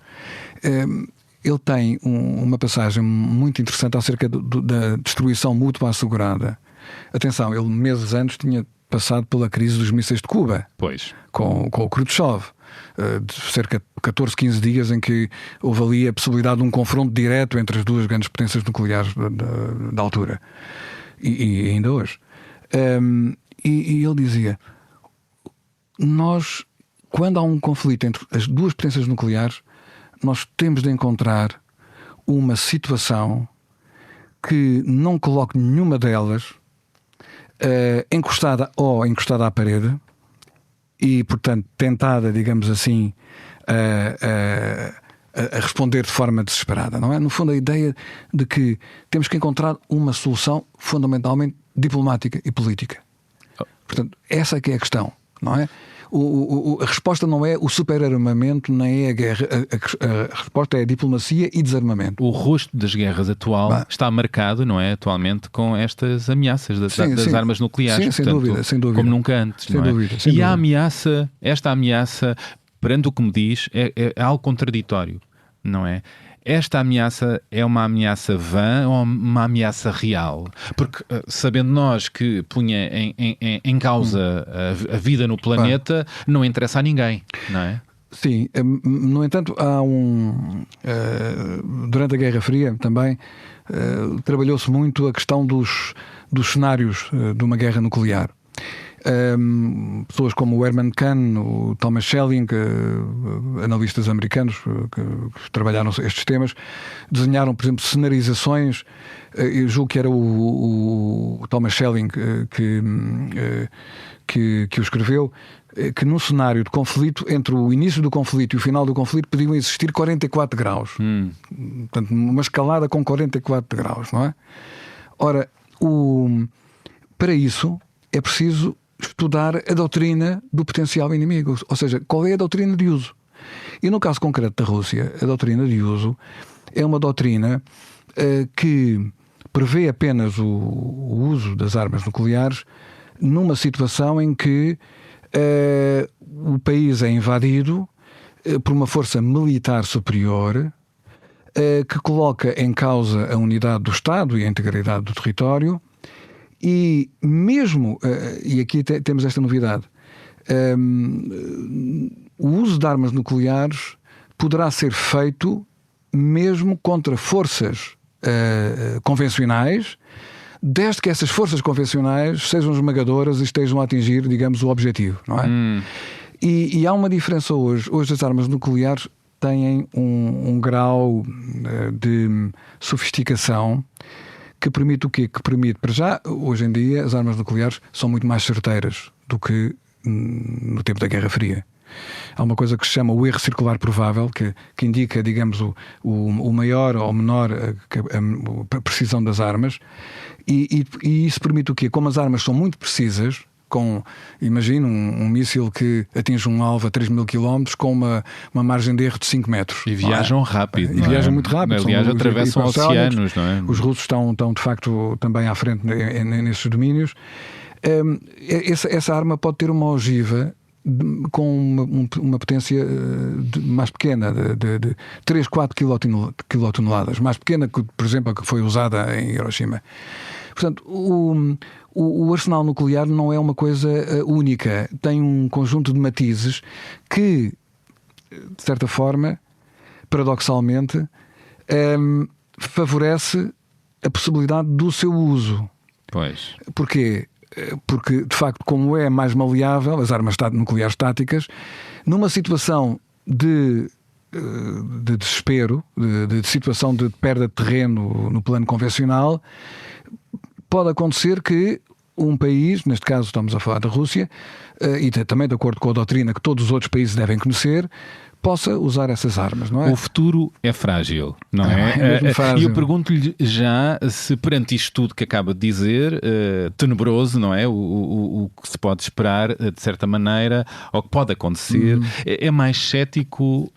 ele tem uma passagem muito interessante acerca da destruição mútua assegurada. Atenção, ele meses antes tinha passado pela crise dos mísseis de Cuba, Pois. com o Khrushchev, de cerca de 14, 15 dias em que houve ali a possibilidade de um confronto direto entre as duas grandes potências nucleares da altura, e ainda hoje. E ele dizia: nós, quando há um conflito entre as duas potências nucleares, nós temos de encontrar uma situação que não coloque nenhuma delas encostada à parede e, portanto, tentada, digamos assim, a responder de forma desesperada, não é? No fundo, a ideia de que temos que encontrar uma solução fundamentalmente diplomática e política. Portanto, essa é que é a questão, não é? A resposta não é o superarmamento, nem é a guerra. A resposta é a diplomacia e desarmamento. O rosto das guerras atual está marcado, não é, atualmente, com estas ameaças das armas nucleares. Sim, portanto, sem dúvida. Como nunca antes, Sem não é? dúvida. Esta ameaça, perante o que me diz, é algo contraditório, não é? Esta ameaça é uma ameaça vã ou uma ameaça real? Porque, sabendo nós que punha em causa a vida no planeta, não interessa a ninguém, não é? Sim, no entanto, há durante a Guerra Fria também trabalhou-se muito a questão dos cenários de uma guerra nuclear. Pessoas como o Herman Kahn, o Thomas Schelling, analistas americanos que trabalharam estes temas, desenharam, por exemplo, cenarizações. Eu julgo que era o Thomas Schelling que o escreveu, que num cenário de conflito, entre o início do conflito e o final do conflito, podiam existir 44 graus. Portanto, uma escalada com 44 graus, não é? Ora, para isso é preciso estudar a doutrina do potencial inimigo, ou seja, qual é a doutrina de uso. E no caso concreto da Rússia, a doutrina de uso é uma doutrina que prevê apenas o uso das armas nucleares numa situação em que o país é invadido por uma força militar superior que coloca em causa a unidade do Estado e a integridade do território. E mesmo, e aqui temos esta novidade, o uso de armas nucleares poderá ser feito mesmo contra forças convencionais, desde que essas forças convencionais sejam esmagadoras e estejam a atingir, digamos, o objetivo, não é? E há uma diferença hoje. Hoje as armas nucleares têm um grau de sofisticação que permite o quê? Que permite, para já, hoje em dia, as armas nucleares são muito mais certeiras do que no tempo da Guerra Fria. Há uma coisa que se chama o erro circular provável, que indica, digamos, o maior ou menor a precisão das armas, e isso permite o quê? Como as armas são muito precisas, imagina um míssil que atinge um alvo a 3.000 km com uma margem de erro de 5 metros. E viajam rápido. E viajam muito rápido. Aliás, atravessam oceanos, não é? Os russos estão de facto também à frente nesses domínios. Essa arma pode ter uma ogiva com uma potência mais pequena, de 3, 4 quilotoneladas, mais pequena que, por exemplo, a que foi usada em Hiroshima. Portanto, o arsenal nuclear não é uma coisa única. Tem um conjunto de matizes que, de certa forma, paradoxalmente, favorece a possibilidade do seu uso. Pois. Porquê? Porque, de facto, como é mais maleável, as armas nucleares táticas, numa situação de desespero, de situação de perda de terreno no plano convencional, pode acontecer que um país, neste caso estamos a falar da Rússia, e também de acordo com a doutrina que todos os outros países devem conhecer, possa usar essas armas, não é? O futuro é frágil, não é? É mesmo frágil. E eu pergunto-lhe já se perante isto tudo que acaba de dizer, tenebroso, não é? O que se pode esperar, de certa maneira, ou que pode acontecer, é mais cético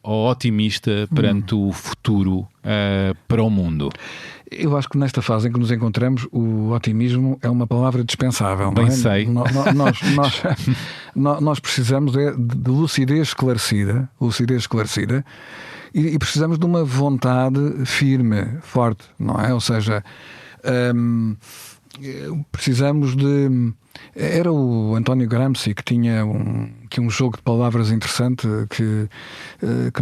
ou otimista perante o futuro para o mundo? Eu acho que nesta fase em que nos encontramos, o otimismo é uma palavra dispensável. Bem, não é? sei. Nós precisamos de lucidez esclarecida, e precisamos de uma vontade firme, forte, não é? Ou seja, precisamos de... Era o António Gramsci que tinha um jogo de palavras interessante, que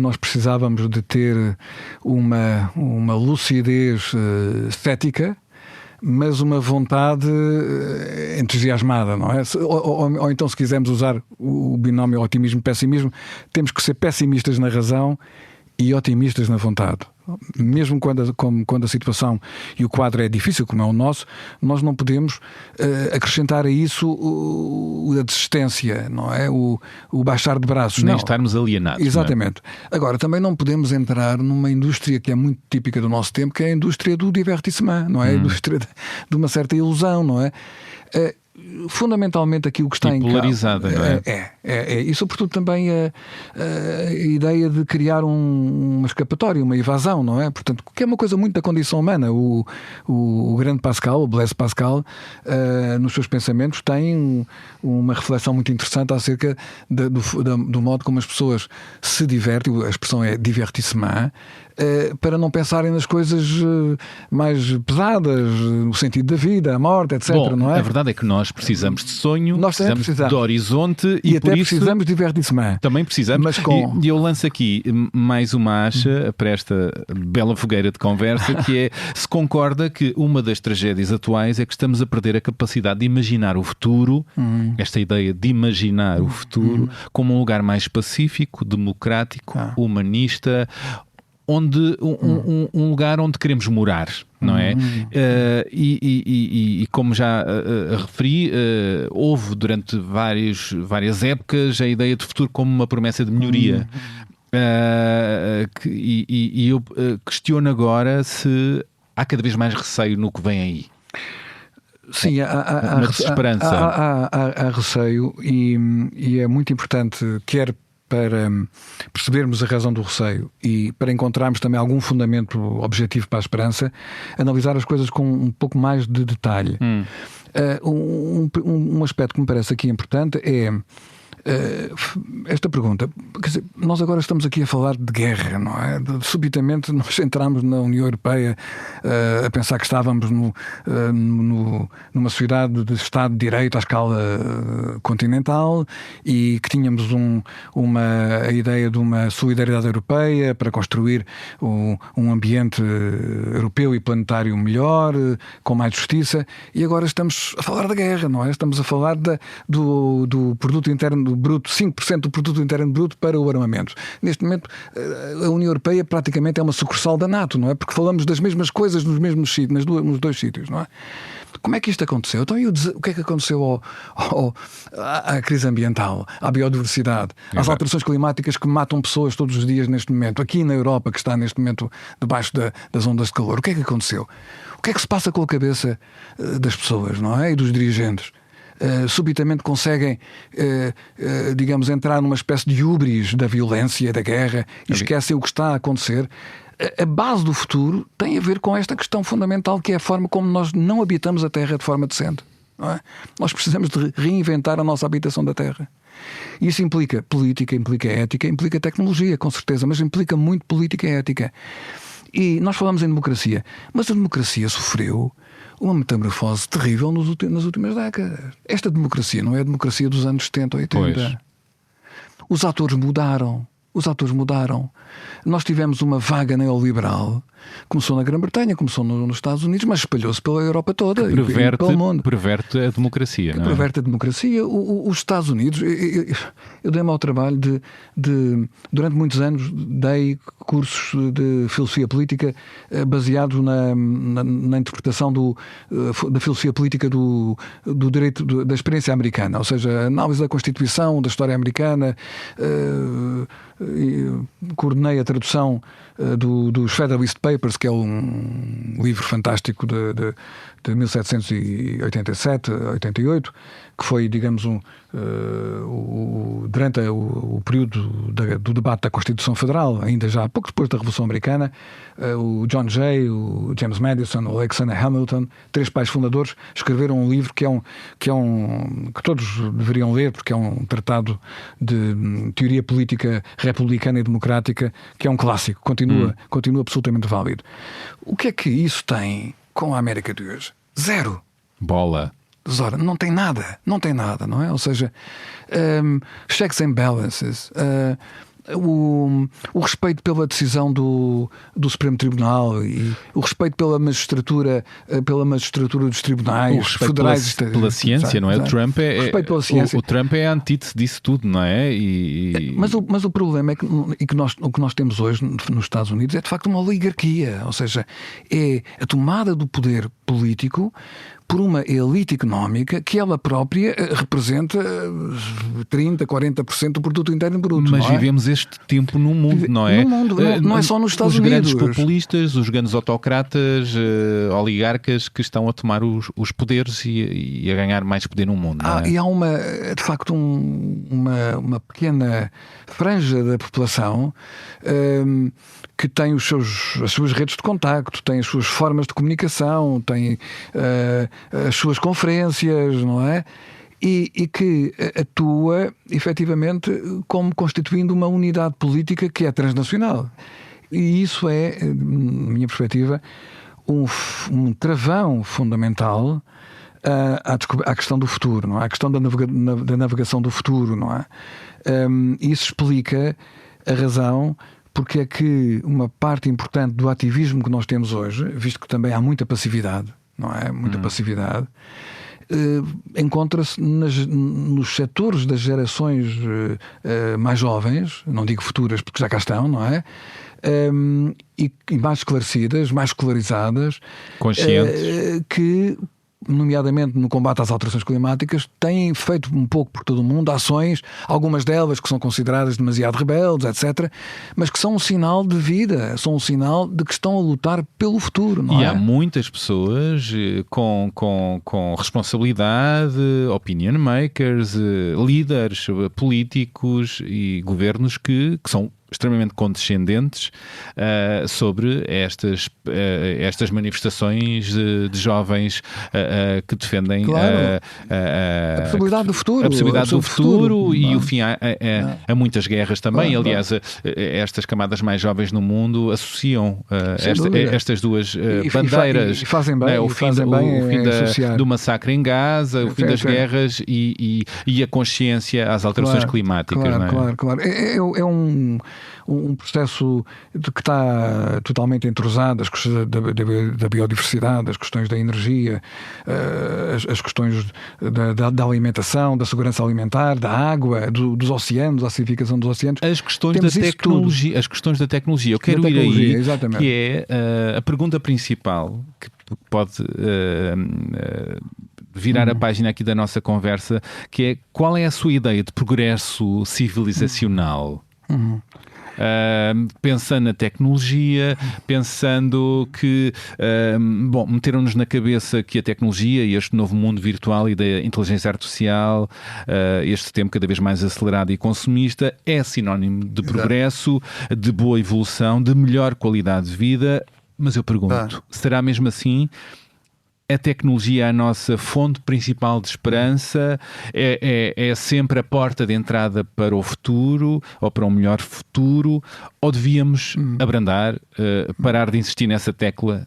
nós precisávamos de ter uma lucidez cética, mas uma vontade entusiasmada, não é? Ou então, se quisermos usar o binómio otimismo-pessimismo, temos que ser pessimistas na razão e otimistas na vontade. Mesmo quando a situação e o quadro é difícil, como é o nosso, nós não podemos acrescentar a isso a desistência, não é? O baixar de braços. Nem não. estarmos alienados. Exatamente. Não é? Agora, também não podemos entrar numa indústria que é muito típica do nosso tempo, que é a indústria do divertissement, não é? A indústria de uma certa ilusão, não é? Fundamentalmente aquilo que está em polarizada, não é? E sobretudo também a ideia de criar uma escapatória, uma evasão, não é? Portanto, que é uma coisa muito da condição humana. O grande Pascal, o Blaise Pascal, nos seus pensamentos tem uma reflexão muito interessante acerca do modo como as pessoas se divertem, a expressão é divertissement, para não pensarem nas coisas mais pesadas, no sentido da vida, a morte, etc. Bom, não é? A verdade é que nós precisamos de sonho, nós precisamos de horizonte e até por isso precisamos de divertissement. Também precisamos. Mas E eu lanço aqui mais uma acha para esta bela fogueira de conversa, que é: se concorda que uma das tragédias atuais é que estamos a perder a capacidade de imaginar o futuro, esta ideia de imaginar o futuro como um lugar mais pacífico, democrático, humanista, onde um lugar onde queremos morar, não é? E como já referi, houve durante várias épocas a ideia de futuro como uma promessa de melhoria. E eu questiono agora se há cada vez mais receio no que vem aí. Sim, há desesperança. Há receio e é muito importante, quer para percebermos a razão do receio e para encontrarmos também algum fundamento objetivo para a esperança, analisar as coisas com um pouco mais de detalhe. Um aspecto que me parece aqui importante é esta pergunta. Quer dizer, nós agora estamos aqui a falar de guerra, não é? Subitamente nós entramos na União Europeia a pensar que estávamos numa sociedade de Estado de Direito à escala continental e que tínhamos a ideia de uma solidariedade europeia para construir um ambiente europeu e planetário melhor, com mais justiça, e agora estamos a falar da guerra, não é? Estamos a falar do produto interno bruto, 5% do produto interno bruto para o armamento. Neste momento, a União Europeia praticamente é uma sucursal da NATO, não é? Porque falamos das mesmas coisas nos mesmos sítios, nos dois sítios, não é? Como é que isto aconteceu? Então, o que é que aconteceu à crise ambiental, à biodiversidade, às alterações climáticas que matam pessoas todos os dias neste momento, aqui na Europa, que está neste momento debaixo das ondas de calor? O que é que aconteceu? O que é que se passa com a cabeça das pessoas, não é? E dos dirigentes? Subitamente conseguem, digamos, entrar numa espécie de húbris da violência, da guerra, e esquecem o que está a acontecer. A base do futuro tem a ver com esta questão fundamental, que é a forma como nós não habitamos a Terra de forma decente, não é? Nós precisamos de reinventar a nossa habitação da Terra. Isso implica política, implica ética, implica tecnologia, com certeza, mas implica muito política e ética. E nós falamos em democracia, mas a democracia sofreu uma metamorfose terrível nas últimas décadas. Esta democracia não é a democracia dos anos 70 ou 80. Pois. Os atores mudaram. Os atores mudaram. Nós tivemos uma vaga neoliberal. Começou na Grã-Bretanha, começou nos Estados Unidos, mas espalhou-se pela Europa toda e pelo mundo. Perverte a democracia, não é? Perverte a democracia. Os Estados Unidos... Eu dei-me ao trabalho durante muitos anos, dei cursos de filosofia política baseados na interpretação da filosofia política do direito, da experiência americana. Ou seja, análise da Constituição, da história americana... coordenei a tradução dos Federalist Papers, que é um livro fantástico de 1787-88, que foi, digamos, durante o período do debate da Constituição Federal, ainda já pouco depois da Revolução Americana. O John Jay, o James Madison, o Alexander Hamilton, 3 pais fundadores, escreveram um livro que todos deveriam ler, porque é um tratado de teoria política republicana e democrática, que é um clássico, continua absolutamente válido. O que é que isso tem com a América de hoje? Zero. Bola. Zora, não tem nada, não é? Ou seja, checks and balances, o respeito pela decisão do Supremo Tribunal e o respeito pela magistratura dos tribunais federais, pela ciência, não é? O Trump o Trump é a antítese disso tudo, não é? Mas o problema é que o que nós temos hoje nos Estados Unidos é de facto uma oligarquia, ou seja, é a tomada do poder político por uma elite económica que ela própria representa 30%, 40% do produto interno bruto. Mas vivemos este tempo no mundo, não é? No mundo, não é só nos Estados Unidos. Os grandes populistas, os grandes autocratas, oligarcas que estão a tomar os poderes e a ganhar mais poder no mundo. Não é? E há de facto uma pequena franja da população que tem as suas redes de contacto, tem as suas formas de comunicação, tem as suas conferências, não é? E que atua efetivamente como constituindo uma unidade política que é transnacional. E isso é, na minha perspectiva, um travão fundamental à questão do futuro, não é? À questão da navegação do futuro, não é? Isso explica a razão porque é que uma parte importante do ativismo que nós temos hoje, visto que também há muita passividade, não é? Muita passividade, encontra-se nos setores das gerações mais jovens, não digo futuras porque já cá estão, não é? E mais esclarecidas, mais escolarizadas, conscientes, que, nomeadamente no combate às alterações climáticas, têm feito um pouco por todo o mundo ações, algumas delas que são consideradas demasiado rebeldes, etc., mas que são um sinal de vida, são um sinal de que estão a lutar pelo futuro, não é? E há muitas pessoas com responsabilidade, opinion makers, líderes políticos e governos que são extremamente condescendentes sobre estas manifestações de jovens que defendem a possibilidade do futuro, e o fim a muitas guerras também. Aliás, estas camadas mais jovens no mundo associam estas duas bandeiras. E fazem bem, o fim do massacre em Gaza, o fim das guerras e a consciência às alterações climáticas. Claro. É um processo que está totalmente entrosado, as questões da biodiversidade, as questões da energia, as questões da alimentação, da segurança alimentar, da água, dos oceanos, a acidificação dos oceanos. As questões da tecnologia. Eu quero ir aí, exatamente. Que é a pergunta principal que pode virar a página aqui da nossa conversa, que é: qual é a sua ideia de progresso civilizacional? Pensando na tecnologia, pensando que meteram-nos na cabeça que a tecnologia e este novo mundo virtual e da inteligência artificial, este tempo cada vez mais acelerado e consumista, é sinónimo de progresso, de boa evolução, de melhor qualidade de vida. Mas eu pergunto, será mesmo assim? A tecnologia é a nossa fonte principal de esperança? É sempre a porta de entrada para o futuro ou para um melhor futuro? Ou devíamos abrandar, parar de insistir nessa tecla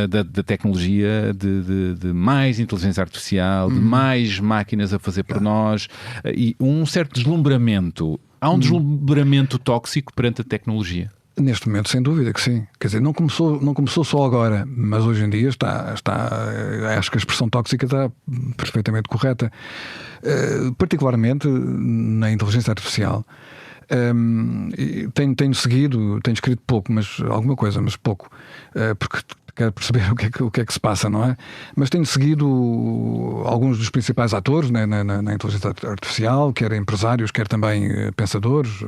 da tecnologia, de mais inteligência artificial, de mais máquinas a fazer por nós, e um certo deslumbramento Há um deslumbramento tóxico perante a tecnologia? Neste momento, sem dúvida que sim. Quer dizer, não começou só agora, mas hoje em dia está acho que a expressão tóxica está perfeitamente correta. Particularmente na inteligência artificial. Tenho escrito pouco, mas alguma coisa, mas pouco, porque quero perceber o que é que se passa, não é? Mas tenho seguido alguns dos principais atores na inteligência artificial, quer empresários, quer também pensadores.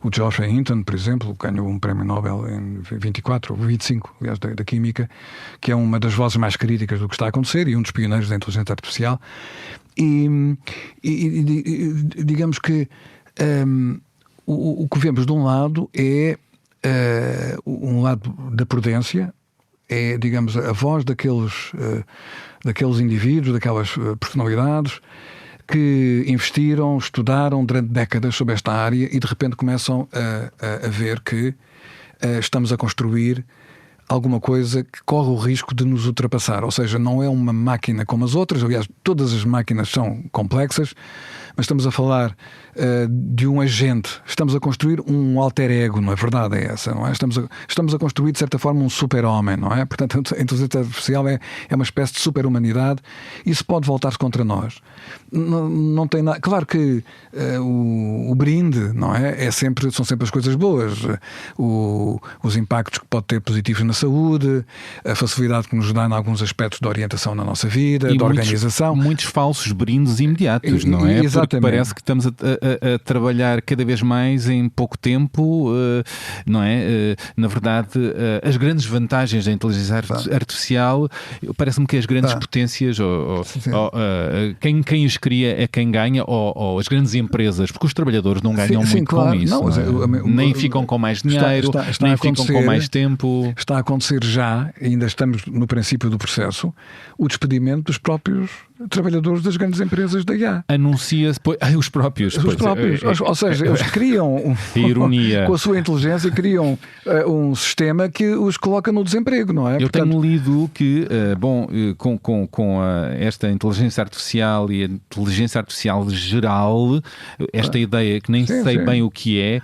O Geoffrey Hinton, por exemplo, ganhou um prémio Nobel em 24 ou 25, aliás, da Química, que é uma das vozes mais críticas do que está a acontecer e um dos pioneiros da inteligência artificial. E digamos que o que vemos de um lado é um lado da prudência, é, digamos, a voz daqueles indivíduos, daquelas personalidades que investiram, estudaram durante décadas sobre esta área e de repente começam a ver que estamos a construir alguma coisa que corre o risco de nos ultrapassar. Ou seja, não é uma máquina como as outras. Aliás, todas as máquinas são complexas, mas estamos a falar de um agente. Estamos a construir um alter ego, não é? A verdade é essa, não é? Estamos a construir, de certa forma, um super-homem, não é? Portanto, a inteligência artificial é uma espécie de super-humanidade. Isso pode voltar-se contra nós. Não tem nada... Claro que o brinde, não é? São sempre as coisas boas. Os impactos que pode ter positivos na saúde, a facilidade que nos dá em alguns aspectos da orientação na nossa vida, da organização. Muitos falsos brindes imediatos, não é? Exatamente. Porque parece que estamos a trabalhar cada vez mais em pouco tempo, não é? Na verdade, as grandes vantagens da inteligência artificial, parece-me que as grandes potências, quem as cria é quem ganha, ou as grandes empresas, porque os trabalhadores não ganham muito com isso. Nem ficam com mais dinheiro, nem ficam com mais tempo. Está a acontecer já, ainda estamos no princípio do processo, o despedimento dos próprios trabalhadores das grandes empresas da IA. Anuncia-se os próprios. Ou seja, eles criam a ironia. Com a sua inteligência, criam um sistema que os coloca no desemprego, não é? Eu tenho lido que, com esta inteligência artificial e a inteligência artificial geral, esta ideia que nem sei bem o que é,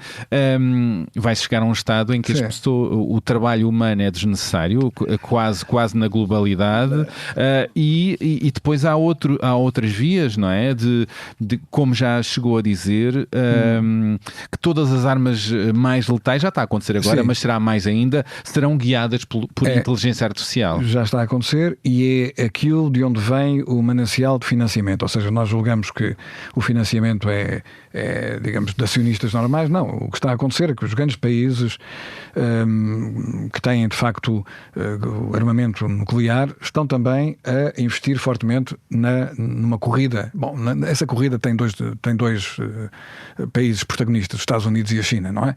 vai chegar a um estado em que o trabalho humano é desnecessário, quase na globalidade, e depois há outras vias, não é? De como já chegou a dizer, que todas as armas mais letais, já está a acontecer agora, mas será mais ainda, serão guiadas por inteligência artificial. Já está a acontecer e é aquilo de onde vem o manancial de financiamento. Ou seja, nós julgamos que o financiamento é digamos, de acionistas normais. Não, o que está a acontecer é que os grandes países que têm, de facto, armamento nuclear, estão também a investir fortemente numa corrida. Bom, essa corrida tem dois países protagonistas, os Estados Unidos e a China, não é?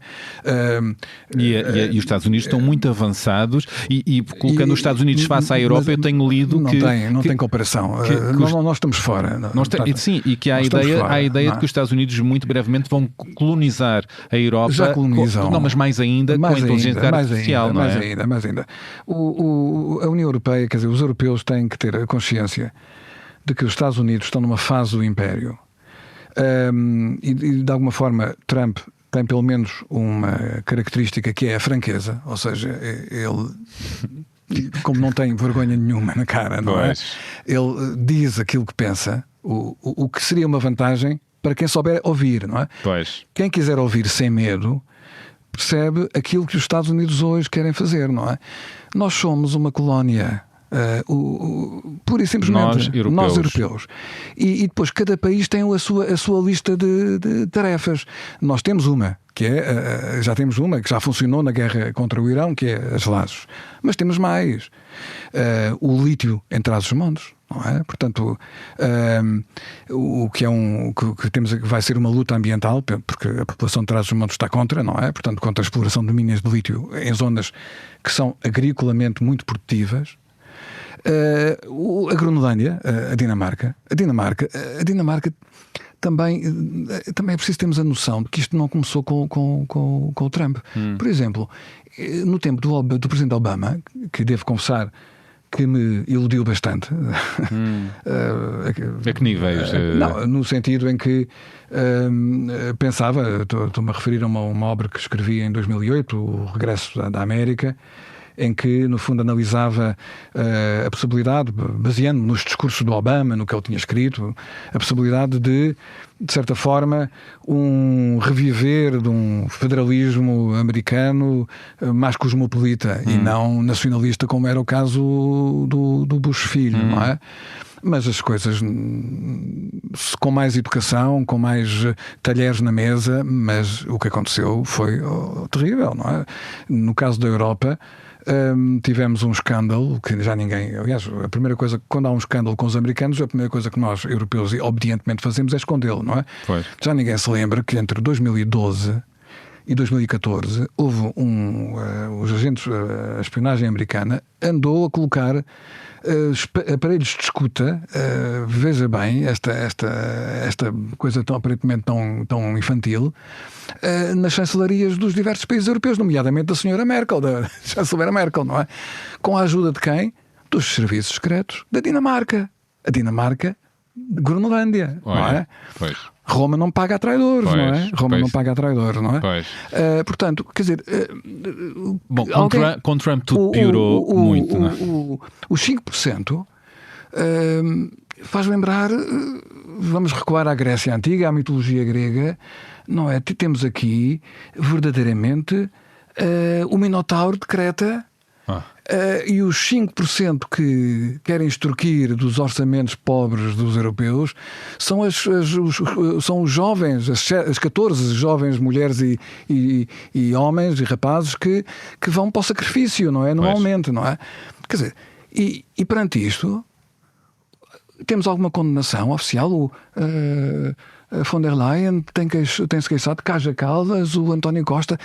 E os Estados Unidos estão muito avançados e colocando os Estados Unidos face à Europa, eu tenho lido não tem comparação. Nós estamos fora. Sim, e que há a ideia de que os Estados Unidos muito brevemente vão colonizar a Europa. Já colonizam. Mas mais ainda com a inteligência artificial, não é? Mais ainda. A União Europeia, quer dizer, os europeus têm que ter a consciência de que os Estados Unidos estão numa fase do império. E de alguma forma Trump tem pelo menos uma característica que é a franqueza, ou seja, ele, como não tem vergonha nenhuma na cara, não é? Ele diz aquilo que pensa, o que seria uma vantagem para quem souber ouvir, não é? Pois. Quem quiser ouvir sem medo percebe aquilo que os Estados Unidos hoje querem fazer, não é? Nós somos uma colónia, pura e simplesmente nós europeus. E depois cada país tem a sua lista de tarefas. Nós temos uma, que já temos uma que já funcionou na guerra contra o Irão, que é as lajes. Mas temos mais. O lítio em Trás-os-Montes, não é? Portanto, o que que temos, vai ser uma luta ambiental, porque a população de Trás-os-Montes está contra, não é? Portanto, contra a exploração de minas de lítio em zonas que são agriculamente muito produtivas. A Groenlândia, a Dinamarca também é preciso termos a noção de que isto não começou com o Trump. Por exemplo, no tempo do presidente Obama, que devo confessar que me iludiu bastante. A que níveis? Não, no sentido em que pensava, estou-me a referir a uma obra que escrevi em 2008, O Regresso da América, em que, no fundo, analisava a possibilidade, baseando-me nos discursos do Obama, no que ele tinha escrito, a possibilidade de certa forma, um reviver de um federalismo americano mais cosmopolita e não nacionalista, como era o caso do Bush filho, não é? Mas as coisas com mais educação, com mais talheres na mesa, mas o que aconteceu foi terrível, não é? No caso da Europa, tivemos um escândalo que já ninguém... Aliás, a primeira coisa, quando há um escândalo com os americanos, a primeira coisa que nós, europeus, obedientemente fazemos é escondê-lo, não é? Pois. Já ninguém se lembra que entre 2012 e 2014 houve os agentes, a espionagem americana andou a colocar aparelhos de escuta, veja bem, esta coisa aparentemente tão infantil, nas chancelarias dos diversos países europeus, nomeadamente da senhora Merkel, da chanceler Merkel, não é? Com a ajuda de quem? Dos serviços secretos da Dinamarca. A Dinamarca, Groenlândia, não é? Pois. Roma não paga a traidores, Pois, não é? Roma não paga a traidores, não é? Pois. Portanto, quer dizer... Bom, com Trump tudo piorou muito, não é? Os 5% faz lembrar... Vamos recuar à Grécia Antiga, à mitologia grega, não é? Temos aqui, verdadeiramente, o Minotauro de Creta... e os 5% que querem extorquir dos orçamentos pobres dos europeus são são os jovens, as 14 jovens mulheres e homens e rapazes que vão para o sacrifício, não é? Anualmente, não é? Quer dizer, e perante isto temos alguma condenação oficial? A von der Leyen tem-se queixado, Kaja Caldas, o António Costa,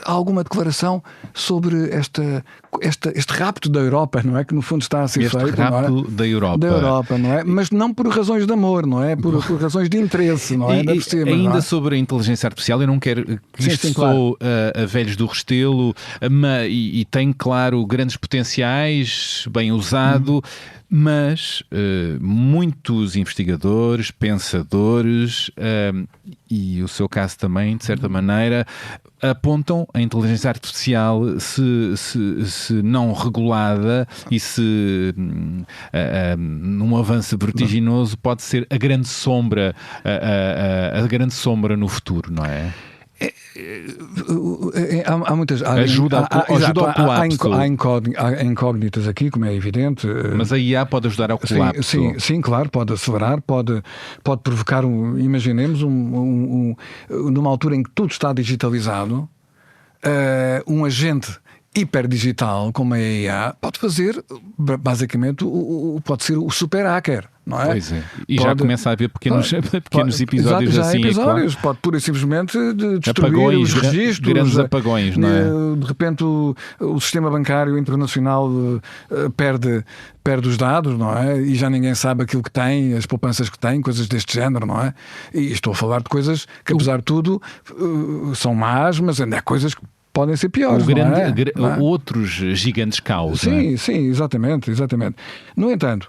há alguma declaração sobre este rapto da Europa, não é? Que no fundo está a ser feito. Este rapto da Europa, não é? Mas não por razões de amor, não é? Por razões de interesse, não é? Ainda sobre a inteligência artificial, eu não quero que isto sou a velhos do Restelo, e tem, claro, grandes potenciais, bem usado. Mas muitos investigadores, pensadores, e o seu caso também, de certa maneira, apontam a inteligência artificial, se não regulada e se num avanço vertiginoso, pode ser a grande sombra, a grande sombra no futuro, não é? Há muitas... Ajuda ao colapso. Há incógnitas aqui, como é evidente. Mas a IA pode ajudar ao colapso. Sim, claro, pode acelerar, pode provocar, imaginemos, numa altura em que tudo está digitalizado, um agente hiperdigital como a IA pode fazer, basicamente, pode ser o super hacker. Não é? Pois é. E já começa a haver pequenos episódios já assim. Episódios, pode pura e simplesmente destruir apagões, os registros. Grandes apagões, não é? De repente o sistema bancário internacional perde os dados, não é? E já ninguém sabe aquilo que tem, as poupanças que tem, coisas deste género, não é? E estou a falar de coisas que, apesar de tudo, são más, mas ainda há coisas que podem ser piores. Outros gigantes caos. Sim, exatamente. No entanto,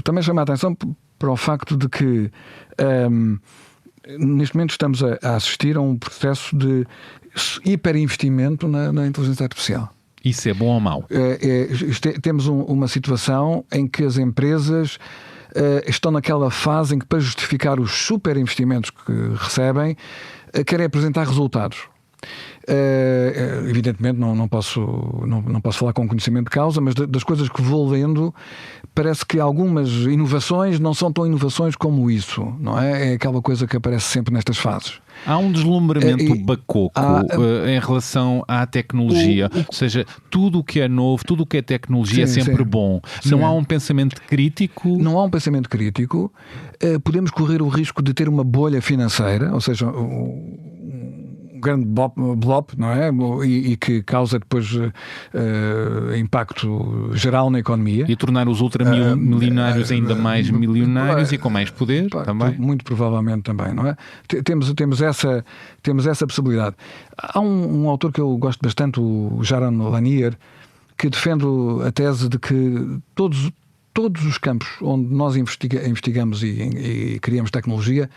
também chama a atenção para o facto de que neste momento estamos a assistir a um processo de hiperinvestimento na inteligência artificial. Isso é bom ou mau? Temos uma situação em que as empresas estão naquela fase em que, para justificar os super investimentos que recebem, querem apresentar resultados. Evidentemente não posso falar com conhecimento de causa, mas das coisas que vou lendo, parece que algumas inovações não são tão inovações como isso, não é? É aquela coisa que aparece sempre nestas fases. Há um deslumbramento bacoco em relação à tecnologia, ou seja, tudo o que é novo, tudo o que é tecnologia é sempre bom. Não há um pensamento crítico? Não há um pensamento crítico. Podemos correr o risco de ter uma bolha financeira, ou seja, grande blop, não é? E que causa depois impacto geral na economia. E tornar os ultramilionários ainda mais milionários e com mais poder também? Muito provavelmente também, não é? Temos essa possibilidade. Há um autor que eu gosto bastante, o Jaron Lanier, que defendo a tese de que todos os campos onde nós investigamos e criamos tecnologia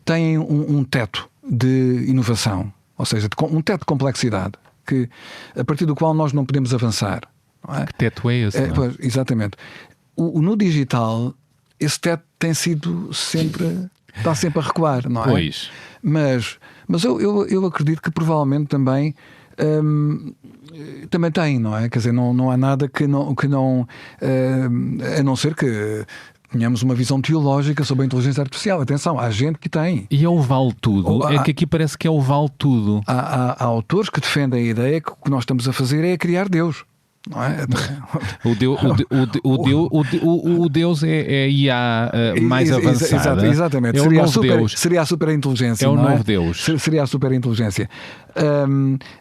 têm um teto de inovação, ou seja, um teto de complexidade, a partir do qual nós não podemos avançar. Não é? Que teto é esse? Pois, exatamente. No digital, esse teto está sempre a recuar, não é? Pois. Mas eu acredito que provavelmente também tem, não é? Quer dizer, não há nada que não a não ser que tenhamos uma visão teológica sobre a inteligência artificial. Atenção, há gente que tem. E é o vale tudo. É que aqui parece que é o vale tudo. Há autores que defendem a ideia que o que nós estamos a fazer é criar Deus. Não é? O Deus é a IA mais avançada. Exatamente. É o novo Deus. Seria a superinteligência. É o não novo Deus. Seria a superinteligência.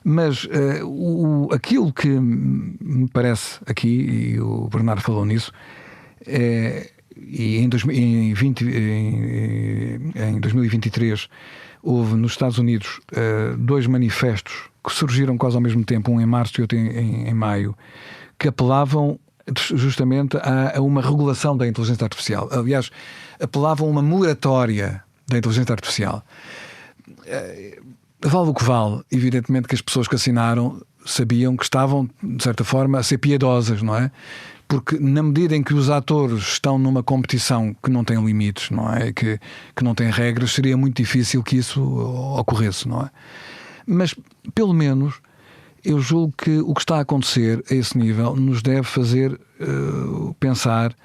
Mas aquilo que me parece aqui, e o Bernardo falou nisso, e em 2023 houve nos Estados Unidos 2 manifestos que surgiram quase ao mesmo tempo, um em março e outro em maio, que apelavam justamente a uma regulação da inteligência artificial. Aliás, apelavam a uma moratória da inteligência artificial. Vale o que vale, evidentemente que as pessoas que assinaram sabiam que estavam, de certa forma, a ser piedosas, não é? Porque na medida em que os atores estão numa competição que não tem limites, não é? Que não tem regras, seria muito difícil que isso ocorresse, não é? Mas, pelo menos, eu julgo que o que está a acontecer a esse nível nos deve fazer pensar,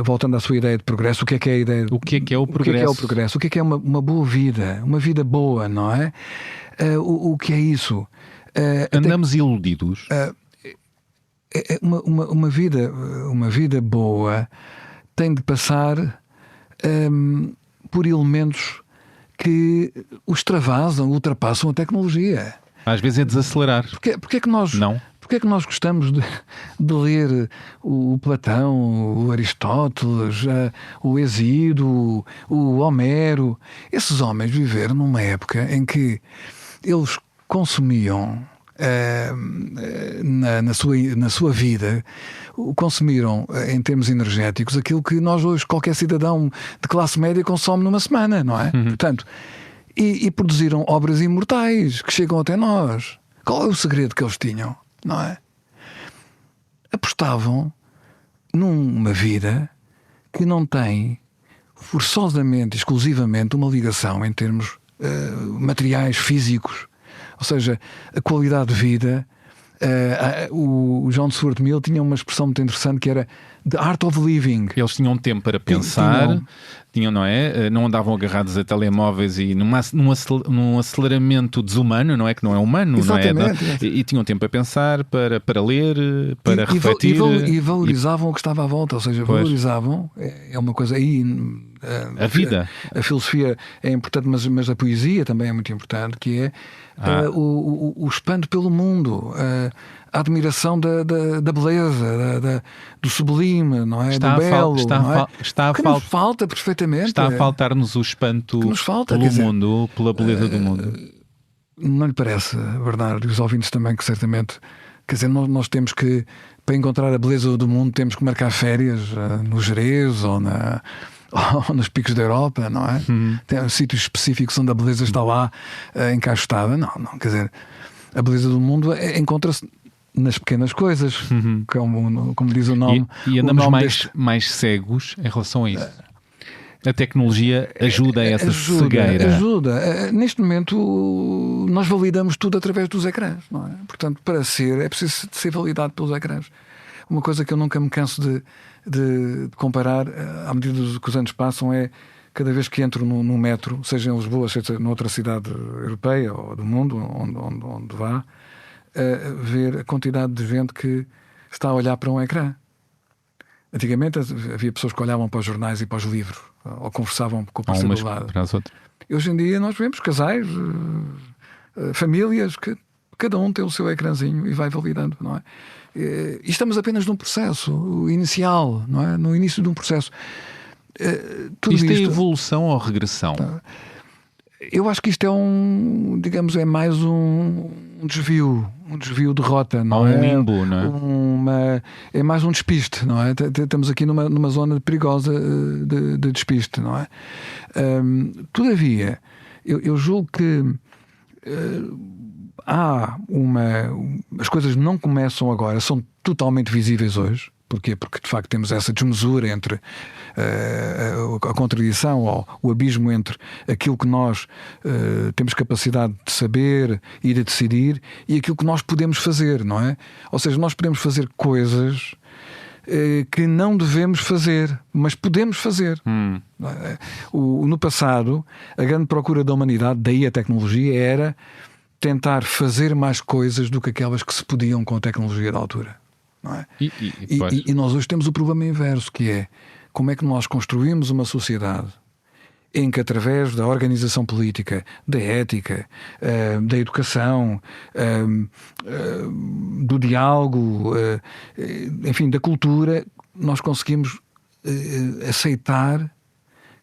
voltando à sua ideia de progresso, o que é a ideia? O que é o progresso? O que é o progresso? O que é uma boa vida? Uma vida boa, não é? O que é isso? Andamos iludidos. Uma vida boa tem de passar por elementos que os extravasam, ultrapassam a tecnologia. Às vezes é desacelerar. Porque é que nós... Não. Porque é que nós gostamos de ler o Platão, o Aristóteles, o Hesíodo, o Homero? Esses homens viveram numa época em que eles consumiam na sua vida, consumiram em termos energéticos aquilo que nós hoje, qualquer cidadão de classe média consome numa semana, não é? Portanto, e produziram obras imortais que chegam até nós. Qual é o segredo que eles tinham? Não é? Apostavam numa vida que não tem forçosamente, exclusivamente uma ligação em termos materiais, físicos. Ou seja, a qualidade de vida. O John Stuart Mill tinha uma expressão muito interessante que era The Art of Living. Eles tinham tempo para pensar, não é? Não andavam agarrados a telemóveis e num aceleramento desumano, não é? Que não é humano, exatamente, não é? E tinham tempo para pensar, para ler, para refletir. E valorizavam o que estava à volta, ou seja, valorizavam, é uma coisa aí. A vida. A filosofia é importante, mas a poesia também é muito importante, que é o espanto pelo mundo, a admiração da beleza, do sublime, não é? Do belo. Nos falta perfeitamente. Está a faltar-nos o espanto pelo mundo, pela beleza do mundo. Não lhe parece, Bernardo, e os ouvintes também, que certamente, quer dizer, nós temos que, para encontrar a beleza do mundo, temos que marcar férias no Jerez ou nos picos da Europa, não é? Tem sítios específicos onde a beleza está lá encaixotada. Não, quer dizer, a beleza do mundo encontra-se nas pequenas coisas, como diz o nome. E andamos mais cegos em relação a isso. A tecnologia ajuda a essa cegueira. Ajuda. Neste momento nós validamos tudo através dos ecrãs, não é? Portanto, para é preciso ser validado pelos ecrãs. Uma coisa que eu nunca me canso de comparar, à medida que os anos passam, é cada vez que entro num metro, seja em Lisboa, seja noutra cidade europeia ou do mundo, onde vá, ver a quantidade de gente que está a olhar para um ecrã. Antigamente havia pessoas que olhavam para os jornais e para os livros, ou conversavam com o parceiro do lado. E hoje em dia nós vemos casais, famílias, que cada um tem o seu ecrãzinho e vai validando, não é? E estamos apenas num processo inicial, não é? No início de um processo. Isto é evolução ou regressão? Eu acho que isto é é mais um desvio, um desvio de rota, não Há é? um limbo, não é? É mais um despiste, não é? Estamos aqui numa zona perigosa de despiste, não é? Todavia, eu julgo que as coisas não começam agora, são totalmente visíveis hoje. Porquê? Porque de facto temos essa desmesura entre a contradição ou o abismo entre aquilo que nós temos capacidade de saber e de decidir e aquilo que nós podemos fazer, não é? Ou seja, nós podemos fazer coisas que não devemos fazer, mas podemos fazer. No passado, a grande procura da humanidade, daí a tecnologia, era tentar fazer mais coisas do que aquelas que se podiam com a tecnologia da altura. Não é? E nós hoje temos o problema inverso, que é como é que nós construímos uma sociedade em que, através da organização política, da ética, da educação, do diálogo, enfim, da cultura, nós conseguimos aceitar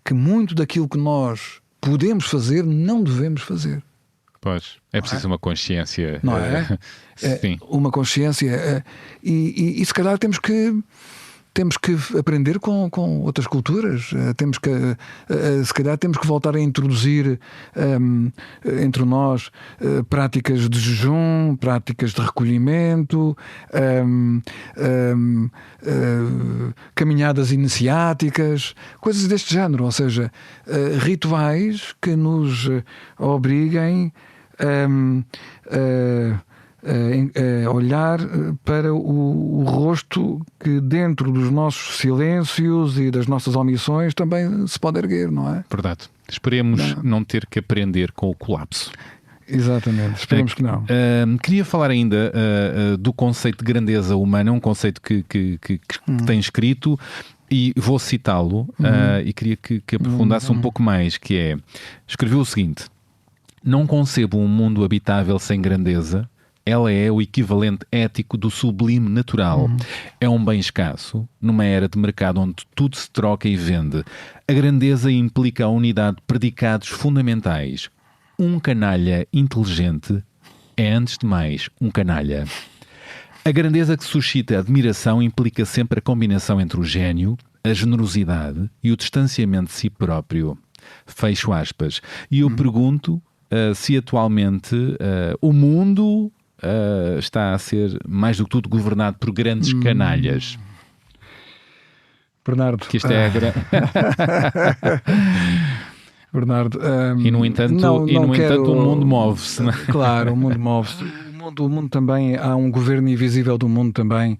que muito daquilo que nós podemos fazer não devemos fazer. Pois, é preciso uma consciência. Não é? Sim. Uma consciência. E se calhar temos que aprender com outras culturas. Se calhar temos que voltar a introduzir entre nós práticas de jejum, práticas de recolhimento, caminhadas iniciáticas, coisas deste género. Ou seja, rituais que nos obriguem a olhar para o rosto que dentro dos nossos silêncios e das nossas omissões também se pode erguer, não é? Verdade. Esperemos não ter que aprender com o colapso. Exatamente, esperemos que não. Queria falar ainda do conceito de grandeza humana, um conceito que tem escrito, e vou citá-lo, e queria que aprofundasse um pouco mais, que é, escreveu o seguinte: não concebo um mundo habitável sem grandeza. Ela é o equivalente ético do sublime natural. É um bem escasso, numa era de mercado onde tudo se troca e vende. A grandeza implica a unidade de predicados fundamentais. Um canalha inteligente é, antes de mais, um canalha. A grandeza que suscita admiração implica sempre a combinação entre o gênio, a generosidade e o distanciamento de si próprio. Fecho aspas. E eu pergunto se atualmente o mundo está a ser, mais do que tudo, governado por grandes canalhas. Bernardo, que isto é Bernardo, e no entanto, o mundo move-se, não é? Claro, o mundo move-se. O mundo também, há um governo invisível do mundo também.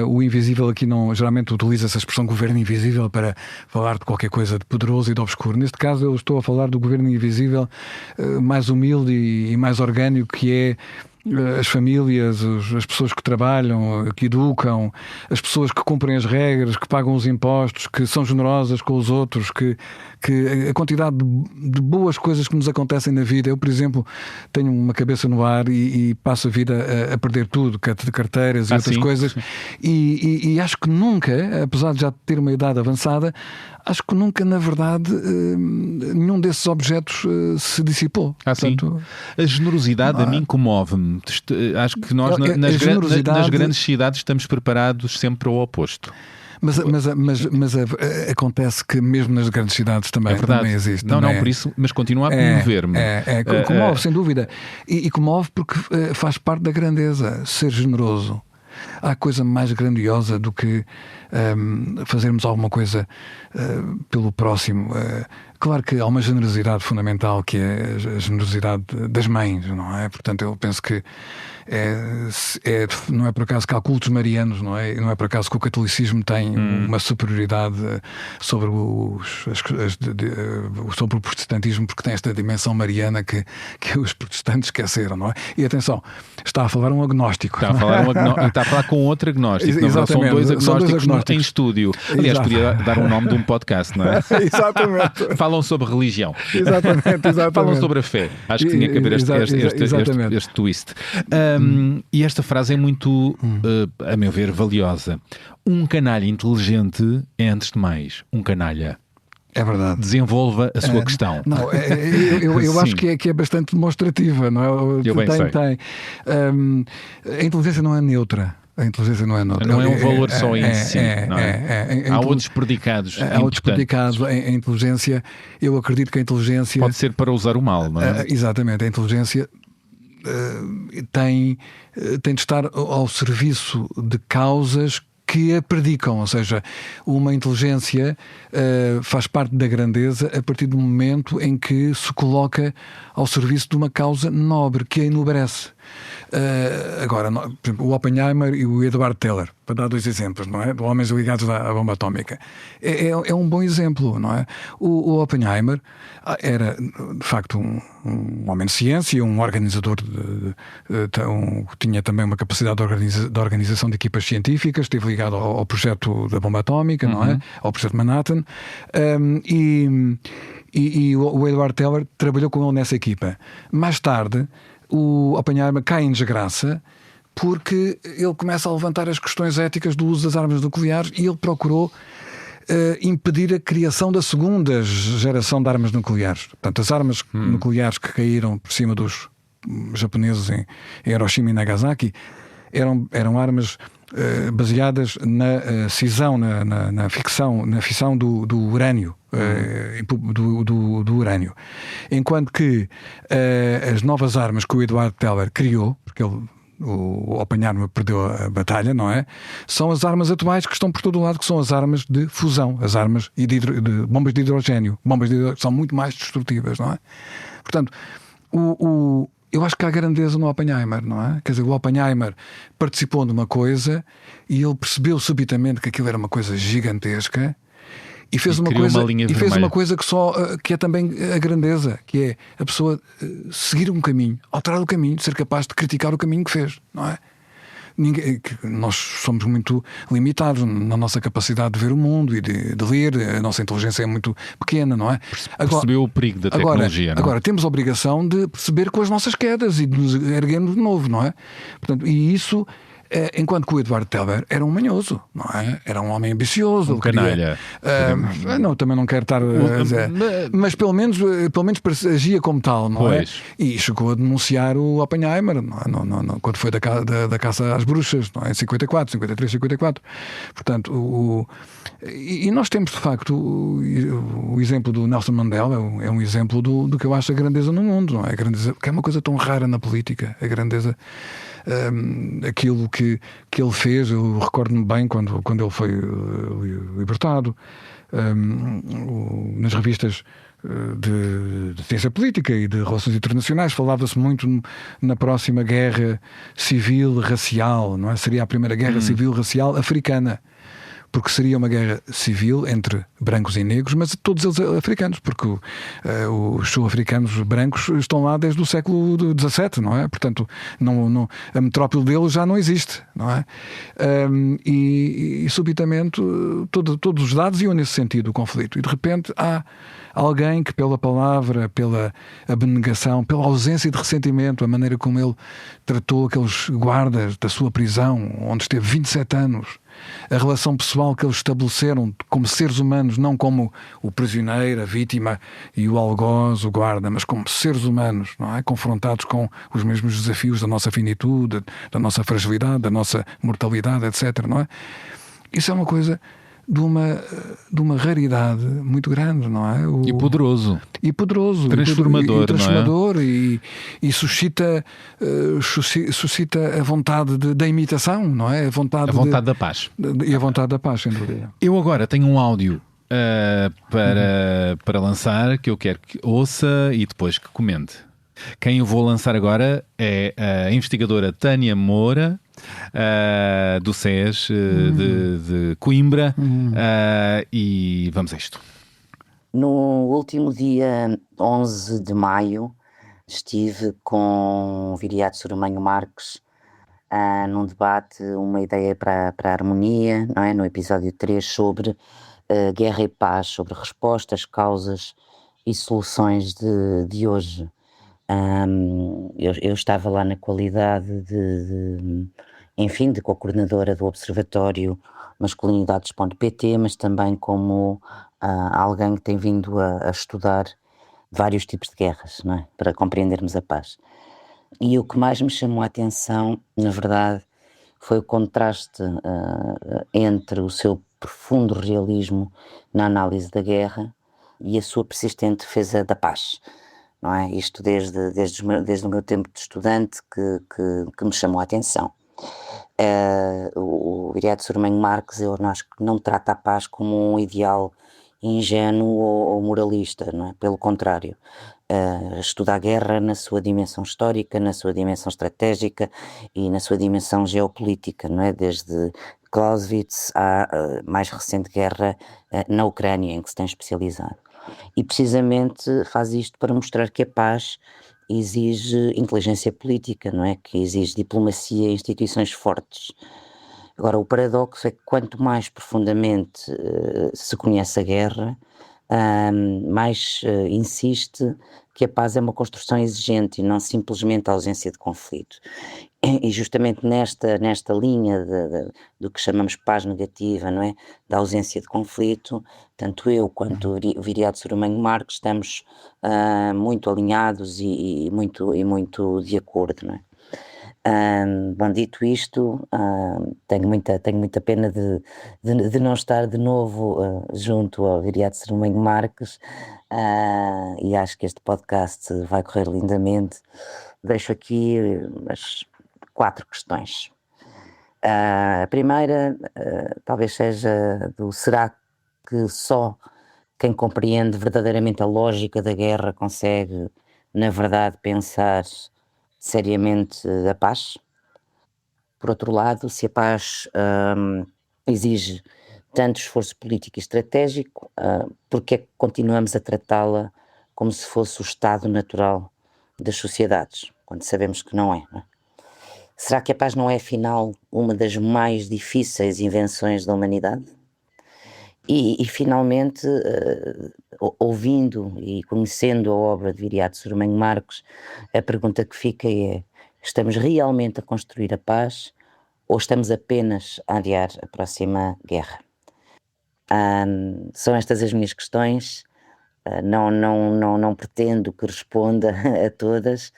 O invisível aqui não, geralmente utiliza-se a expressão governo invisível para falar de qualquer coisa de poderoso e de obscuro. Neste caso eu estou a falar do governo invisível mais humilde e mais orgânico, que é as famílias, as pessoas que trabalham, que educam, as pessoas que cumprem as regras, que pagam os impostos, que são generosas com os outros, que a quantidade de boas coisas que nos acontecem na vida. Eu, por exemplo, tenho uma cabeça no ar e passo a vida a perder tudo, carteiras e outras coisas, e acho que nunca, apesar de já ter uma idade avançada, acho que nunca, na verdade, nenhum desses objetos se dissipou. Portanto, a generosidade a mim comove-me. Acho que nós nas grandes cidades estamos preparados sempre para o oposto. Mas acontece que mesmo nas grandes cidades também existe. Não, por isso, mas continua a comover-me. Comove, sem dúvida. E comove porque faz parte da grandeza, ser generoso. Há coisa mais grandiosa do que fazermos alguma coisa pelo próximo. Claro que há uma generosidade fundamental, que é a generosidade das mães, não é? Portanto, eu penso que não é por acaso que há cultos marianos, não é? Não é por acaso que o catolicismo tem uma superioridade sobre sobre o protestantismo, porque tem esta dimensão mariana que os protestantes esqueceram, não é? E atenção, está a falar um agnóstico. Está a falar com outro agnóstico. São dois agnósticos em estúdio. Aliás, podia dar um nome de um podcast, não é? Exatamente. Falam sobre religião. Exatamente. Falam sobre a fé. Acho que tinha que haver este twist. E esta frase é muito, a meu ver, valiosa. Um canalha inteligente é, antes de mais, um canalha. É verdade. Desenvolva a sua questão. Não, eu acho que é bastante demonstrativa, não é? Eu bem sei. Tem. A inteligência não é neutra. A inteligência não é neutra. Não é um valor só em si, não é? Há outros predicados. Há outros predicados. A inteligência, eu acredito que a inteligência... Pode ser para usar o mal, não é? Exatamente. A inteligência tem de estar ao serviço de causas que a predicam, ou seja, uma inteligência faz parte da grandeza a partir do momento em que se coloca ao serviço de uma causa nobre, que a enobrece. Agora, por exemplo, o Oppenheimer e o Edward Teller, para dar 2 exemplos, não é? De homens ligados à bomba atómica. É um bom exemplo, não é? O Oppenheimer era, de facto, um homem de ciência, um organizador, tinha também uma capacidade de organização de equipas científicas, esteve ligado ao projeto da bomba atómica, não é? Ao projeto Manhattan, e o Edward Teller trabalhou com ele nessa equipa. Mais tarde, o Oppenheimer cai em desgraça porque ele começa a levantar as questões éticas do uso das armas nucleares e ele procurou impedir a criação da segunda geração de armas nucleares. Portanto, as armas nucleares que caíram por cima dos japoneses em Hiroshima e Nagasaki eram armas baseadas na cisão, na fissão do urânio, do urânio. Enquanto que as novas armas que o Edward Teller criou, porque o Oppenheimer perdeu a batalha, não é? São as armas atuais que estão por todo o lado, que são as armas de fusão, as armas de bombas de hidrogénio. São muito mais destrutivas, não é? Portanto, eu acho que há grandeza no Oppenheimer, não é? Quer dizer, o Oppenheimer participou de uma coisa e ele percebeu subitamente que aquilo era uma coisa gigantesca e fez uma coisa que é também a grandeza, que é a pessoa seguir um caminho, alterar o caminho, ser capaz de criticar o caminho que fez, não é? Nós somos muito limitados na nossa capacidade de ver o mundo e de ler, a nossa inteligência é muito pequena, não é? Percebeu o perigo da tecnologia. Agora temos a obrigação de perceber com as nossas quedas e de nos erguermos de novo, não é? Portanto, e isso, enquanto que o Edward Teller era um manhoso, não é? Era um homem ambicioso, canalha. Não, também não quero estar a dizer, mas pelo menos agia como tal, não é? E chegou a denunciar o Oppenheimer, não, quando foi da caça às bruxas, não é? Em 53, 54. Portanto, e nós temos de facto o exemplo do Nelson Mandela, é um exemplo do que eu acho a grandeza no mundo, não é? A grandeza, que é uma coisa tão rara na política, a grandeza. Aquilo que ele fez, eu recordo-me bem quando ele foi libertado, nas revistas de ciência política e de relações internacionais falava-se muito na próxima guerra civil racial, não é? Seria a primeira guerra civil racial africana, porque seria uma guerra civil entre brancos e negros, mas todos eles africanos, porque os sul-africanos brancos estão lá desde o século XVII, não é? Portanto, a metrópole deles já não existe, não é? E subitamente todos os dados iam nesse sentido, o conflito, e de repente há alguém que pela palavra, pela abnegação, pela ausência de ressentimento, a maneira como ele tratou aqueles guardas da sua prisão, onde esteve 27 anos, a relação pessoal que eles estabeleceram como seres humanos, não como o prisioneiro, a vítima e o algoz, o guarda, mas como seres humanos, não é? Confrontados com os mesmos desafios da nossa finitude, da nossa fragilidade, da nossa mortalidade, etc. Não é? Isso é uma coisa de uma raridade muito grande, não é? E poderoso. Transformador, transformador, não é? E suscita a vontade da imitação, não é? A vontade da paz. E a vontade da paz, sem dúvida. Eu agora tenho um áudio para lançar, que eu quero que ouça e depois que comente. Quem eu vou lançar agora é a investigadora Tânia Moura, do SES de Coimbra, e vamos a isto. No último dia 11 de maio estive com o Viriato Soromanho Marques num debate, uma ideia para a harmonia, não é? No episódio 3 sobre guerra e paz, sobre respostas, causas e soluções de hoje. Eu estava lá na qualidade de co-coordenadora do Observatório masculinidades.pt, mas também como alguém que tem vindo a estudar vários tipos de guerras, não é? Para compreendermos a paz. E o que mais me chamou a atenção, na verdade, foi o contraste entre o seu profundo realismo na análise da guerra e a sua persistente defesa da paz. Não é? Isto desde o meu tempo de estudante que me chamou a atenção. O Viriato Sormanho Marques, eu acho que não trata a paz como um ideal ingênuo ou moralista, não é? Pelo contrário, estuda a guerra na sua dimensão histórica, na sua dimensão estratégica e na sua dimensão geopolítica, não é? Desde Clausewitz à mais recente guerra na Ucrânia, em que se tem especializado. E precisamente faz isto para mostrar que a paz exige inteligência política, não é? Que exige diplomacia e instituições fortes. Agora, o paradoxo é que quanto mais profundamente se conhece a guerra, mais insiste que a paz é uma construção exigente e não simplesmente a ausência de conflito. E justamente nesta linha do que chamamos paz negativa, não é? Da ausência de conflito, tanto eu quanto o Viriato Sormanho Marques estamos muito alinhados e muito de acordo, não é? Bom, dito isto, tenho muita pena de não estar de novo junto ao Viriato Sormanho Marques, e acho que este podcast vai correr lindamente. Deixo aqui as 4 questões. A primeira talvez seja será que só quem compreende verdadeiramente a lógica da guerra consegue, na verdade, pensar seriamente a paz? Por outro lado, se a paz exige tanto esforço político e estratégico, porque é que continuamos a tratá-la como se fosse o estado natural das sociedades, quando sabemos que não é? Será que a paz não é, afinal, uma das mais difíceis invenções da humanidade? E finalmente, ouvindo e conhecendo a obra de Viriato Sormanho Marques, a pergunta que fica é: estamos realmente a construir a paz ou estamos apenas a adiar a próxima guerra? São estas as minhas questões. Não pretendo que responda a todas,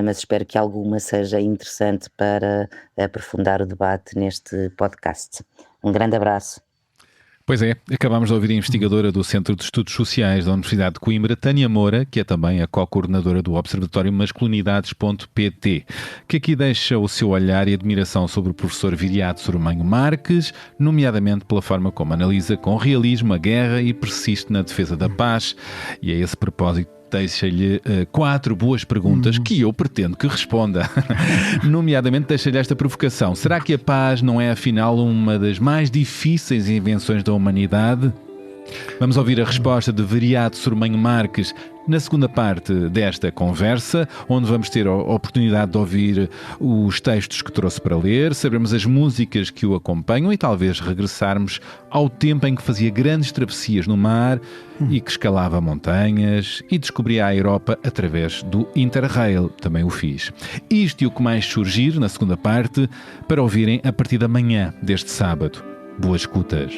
mas espero que alguma seja interessante para aprofundar o debate neste podcast. Um grande abraço. Pois é, acabámos de ouvir a investigadora do Centro de Estudos Sociais da Universidade de Coimbra, Tânia Moura, que é também a co-coordenadora do Observatório Masculinidades.pt, que aqui deixa o seu olhar e admiração sobre o professor Viriato Sormanho Marques, nomeadamente pela forma como analisa com realismo a guerra e persiste na defesa da paz. E a esse propósito, deixa-lhe 4 boas perguntas que eu pretendo que responda. Nomeadamente, deixa-lhe esta provocação: será que a paz não é, afinal, uma das mais difíceis invenções da humanidade? Vamos ouvir a resposta de Viriato Sormanho Marques na segunda parte desta conversa, onde vamos ter a oportunidade de ouvir os textos que trouxe para ler, sabermos as músicas que o acompanham e talvez regressarmos ao tempo em que fazia grandes travessias no mar e que escalava montanhas e descobria a Europa através do Interrail. Também o fiz. Isto e o que mais surgir na segunda parte para ouvirem a partir da manhã deste sábado. Boas escutas.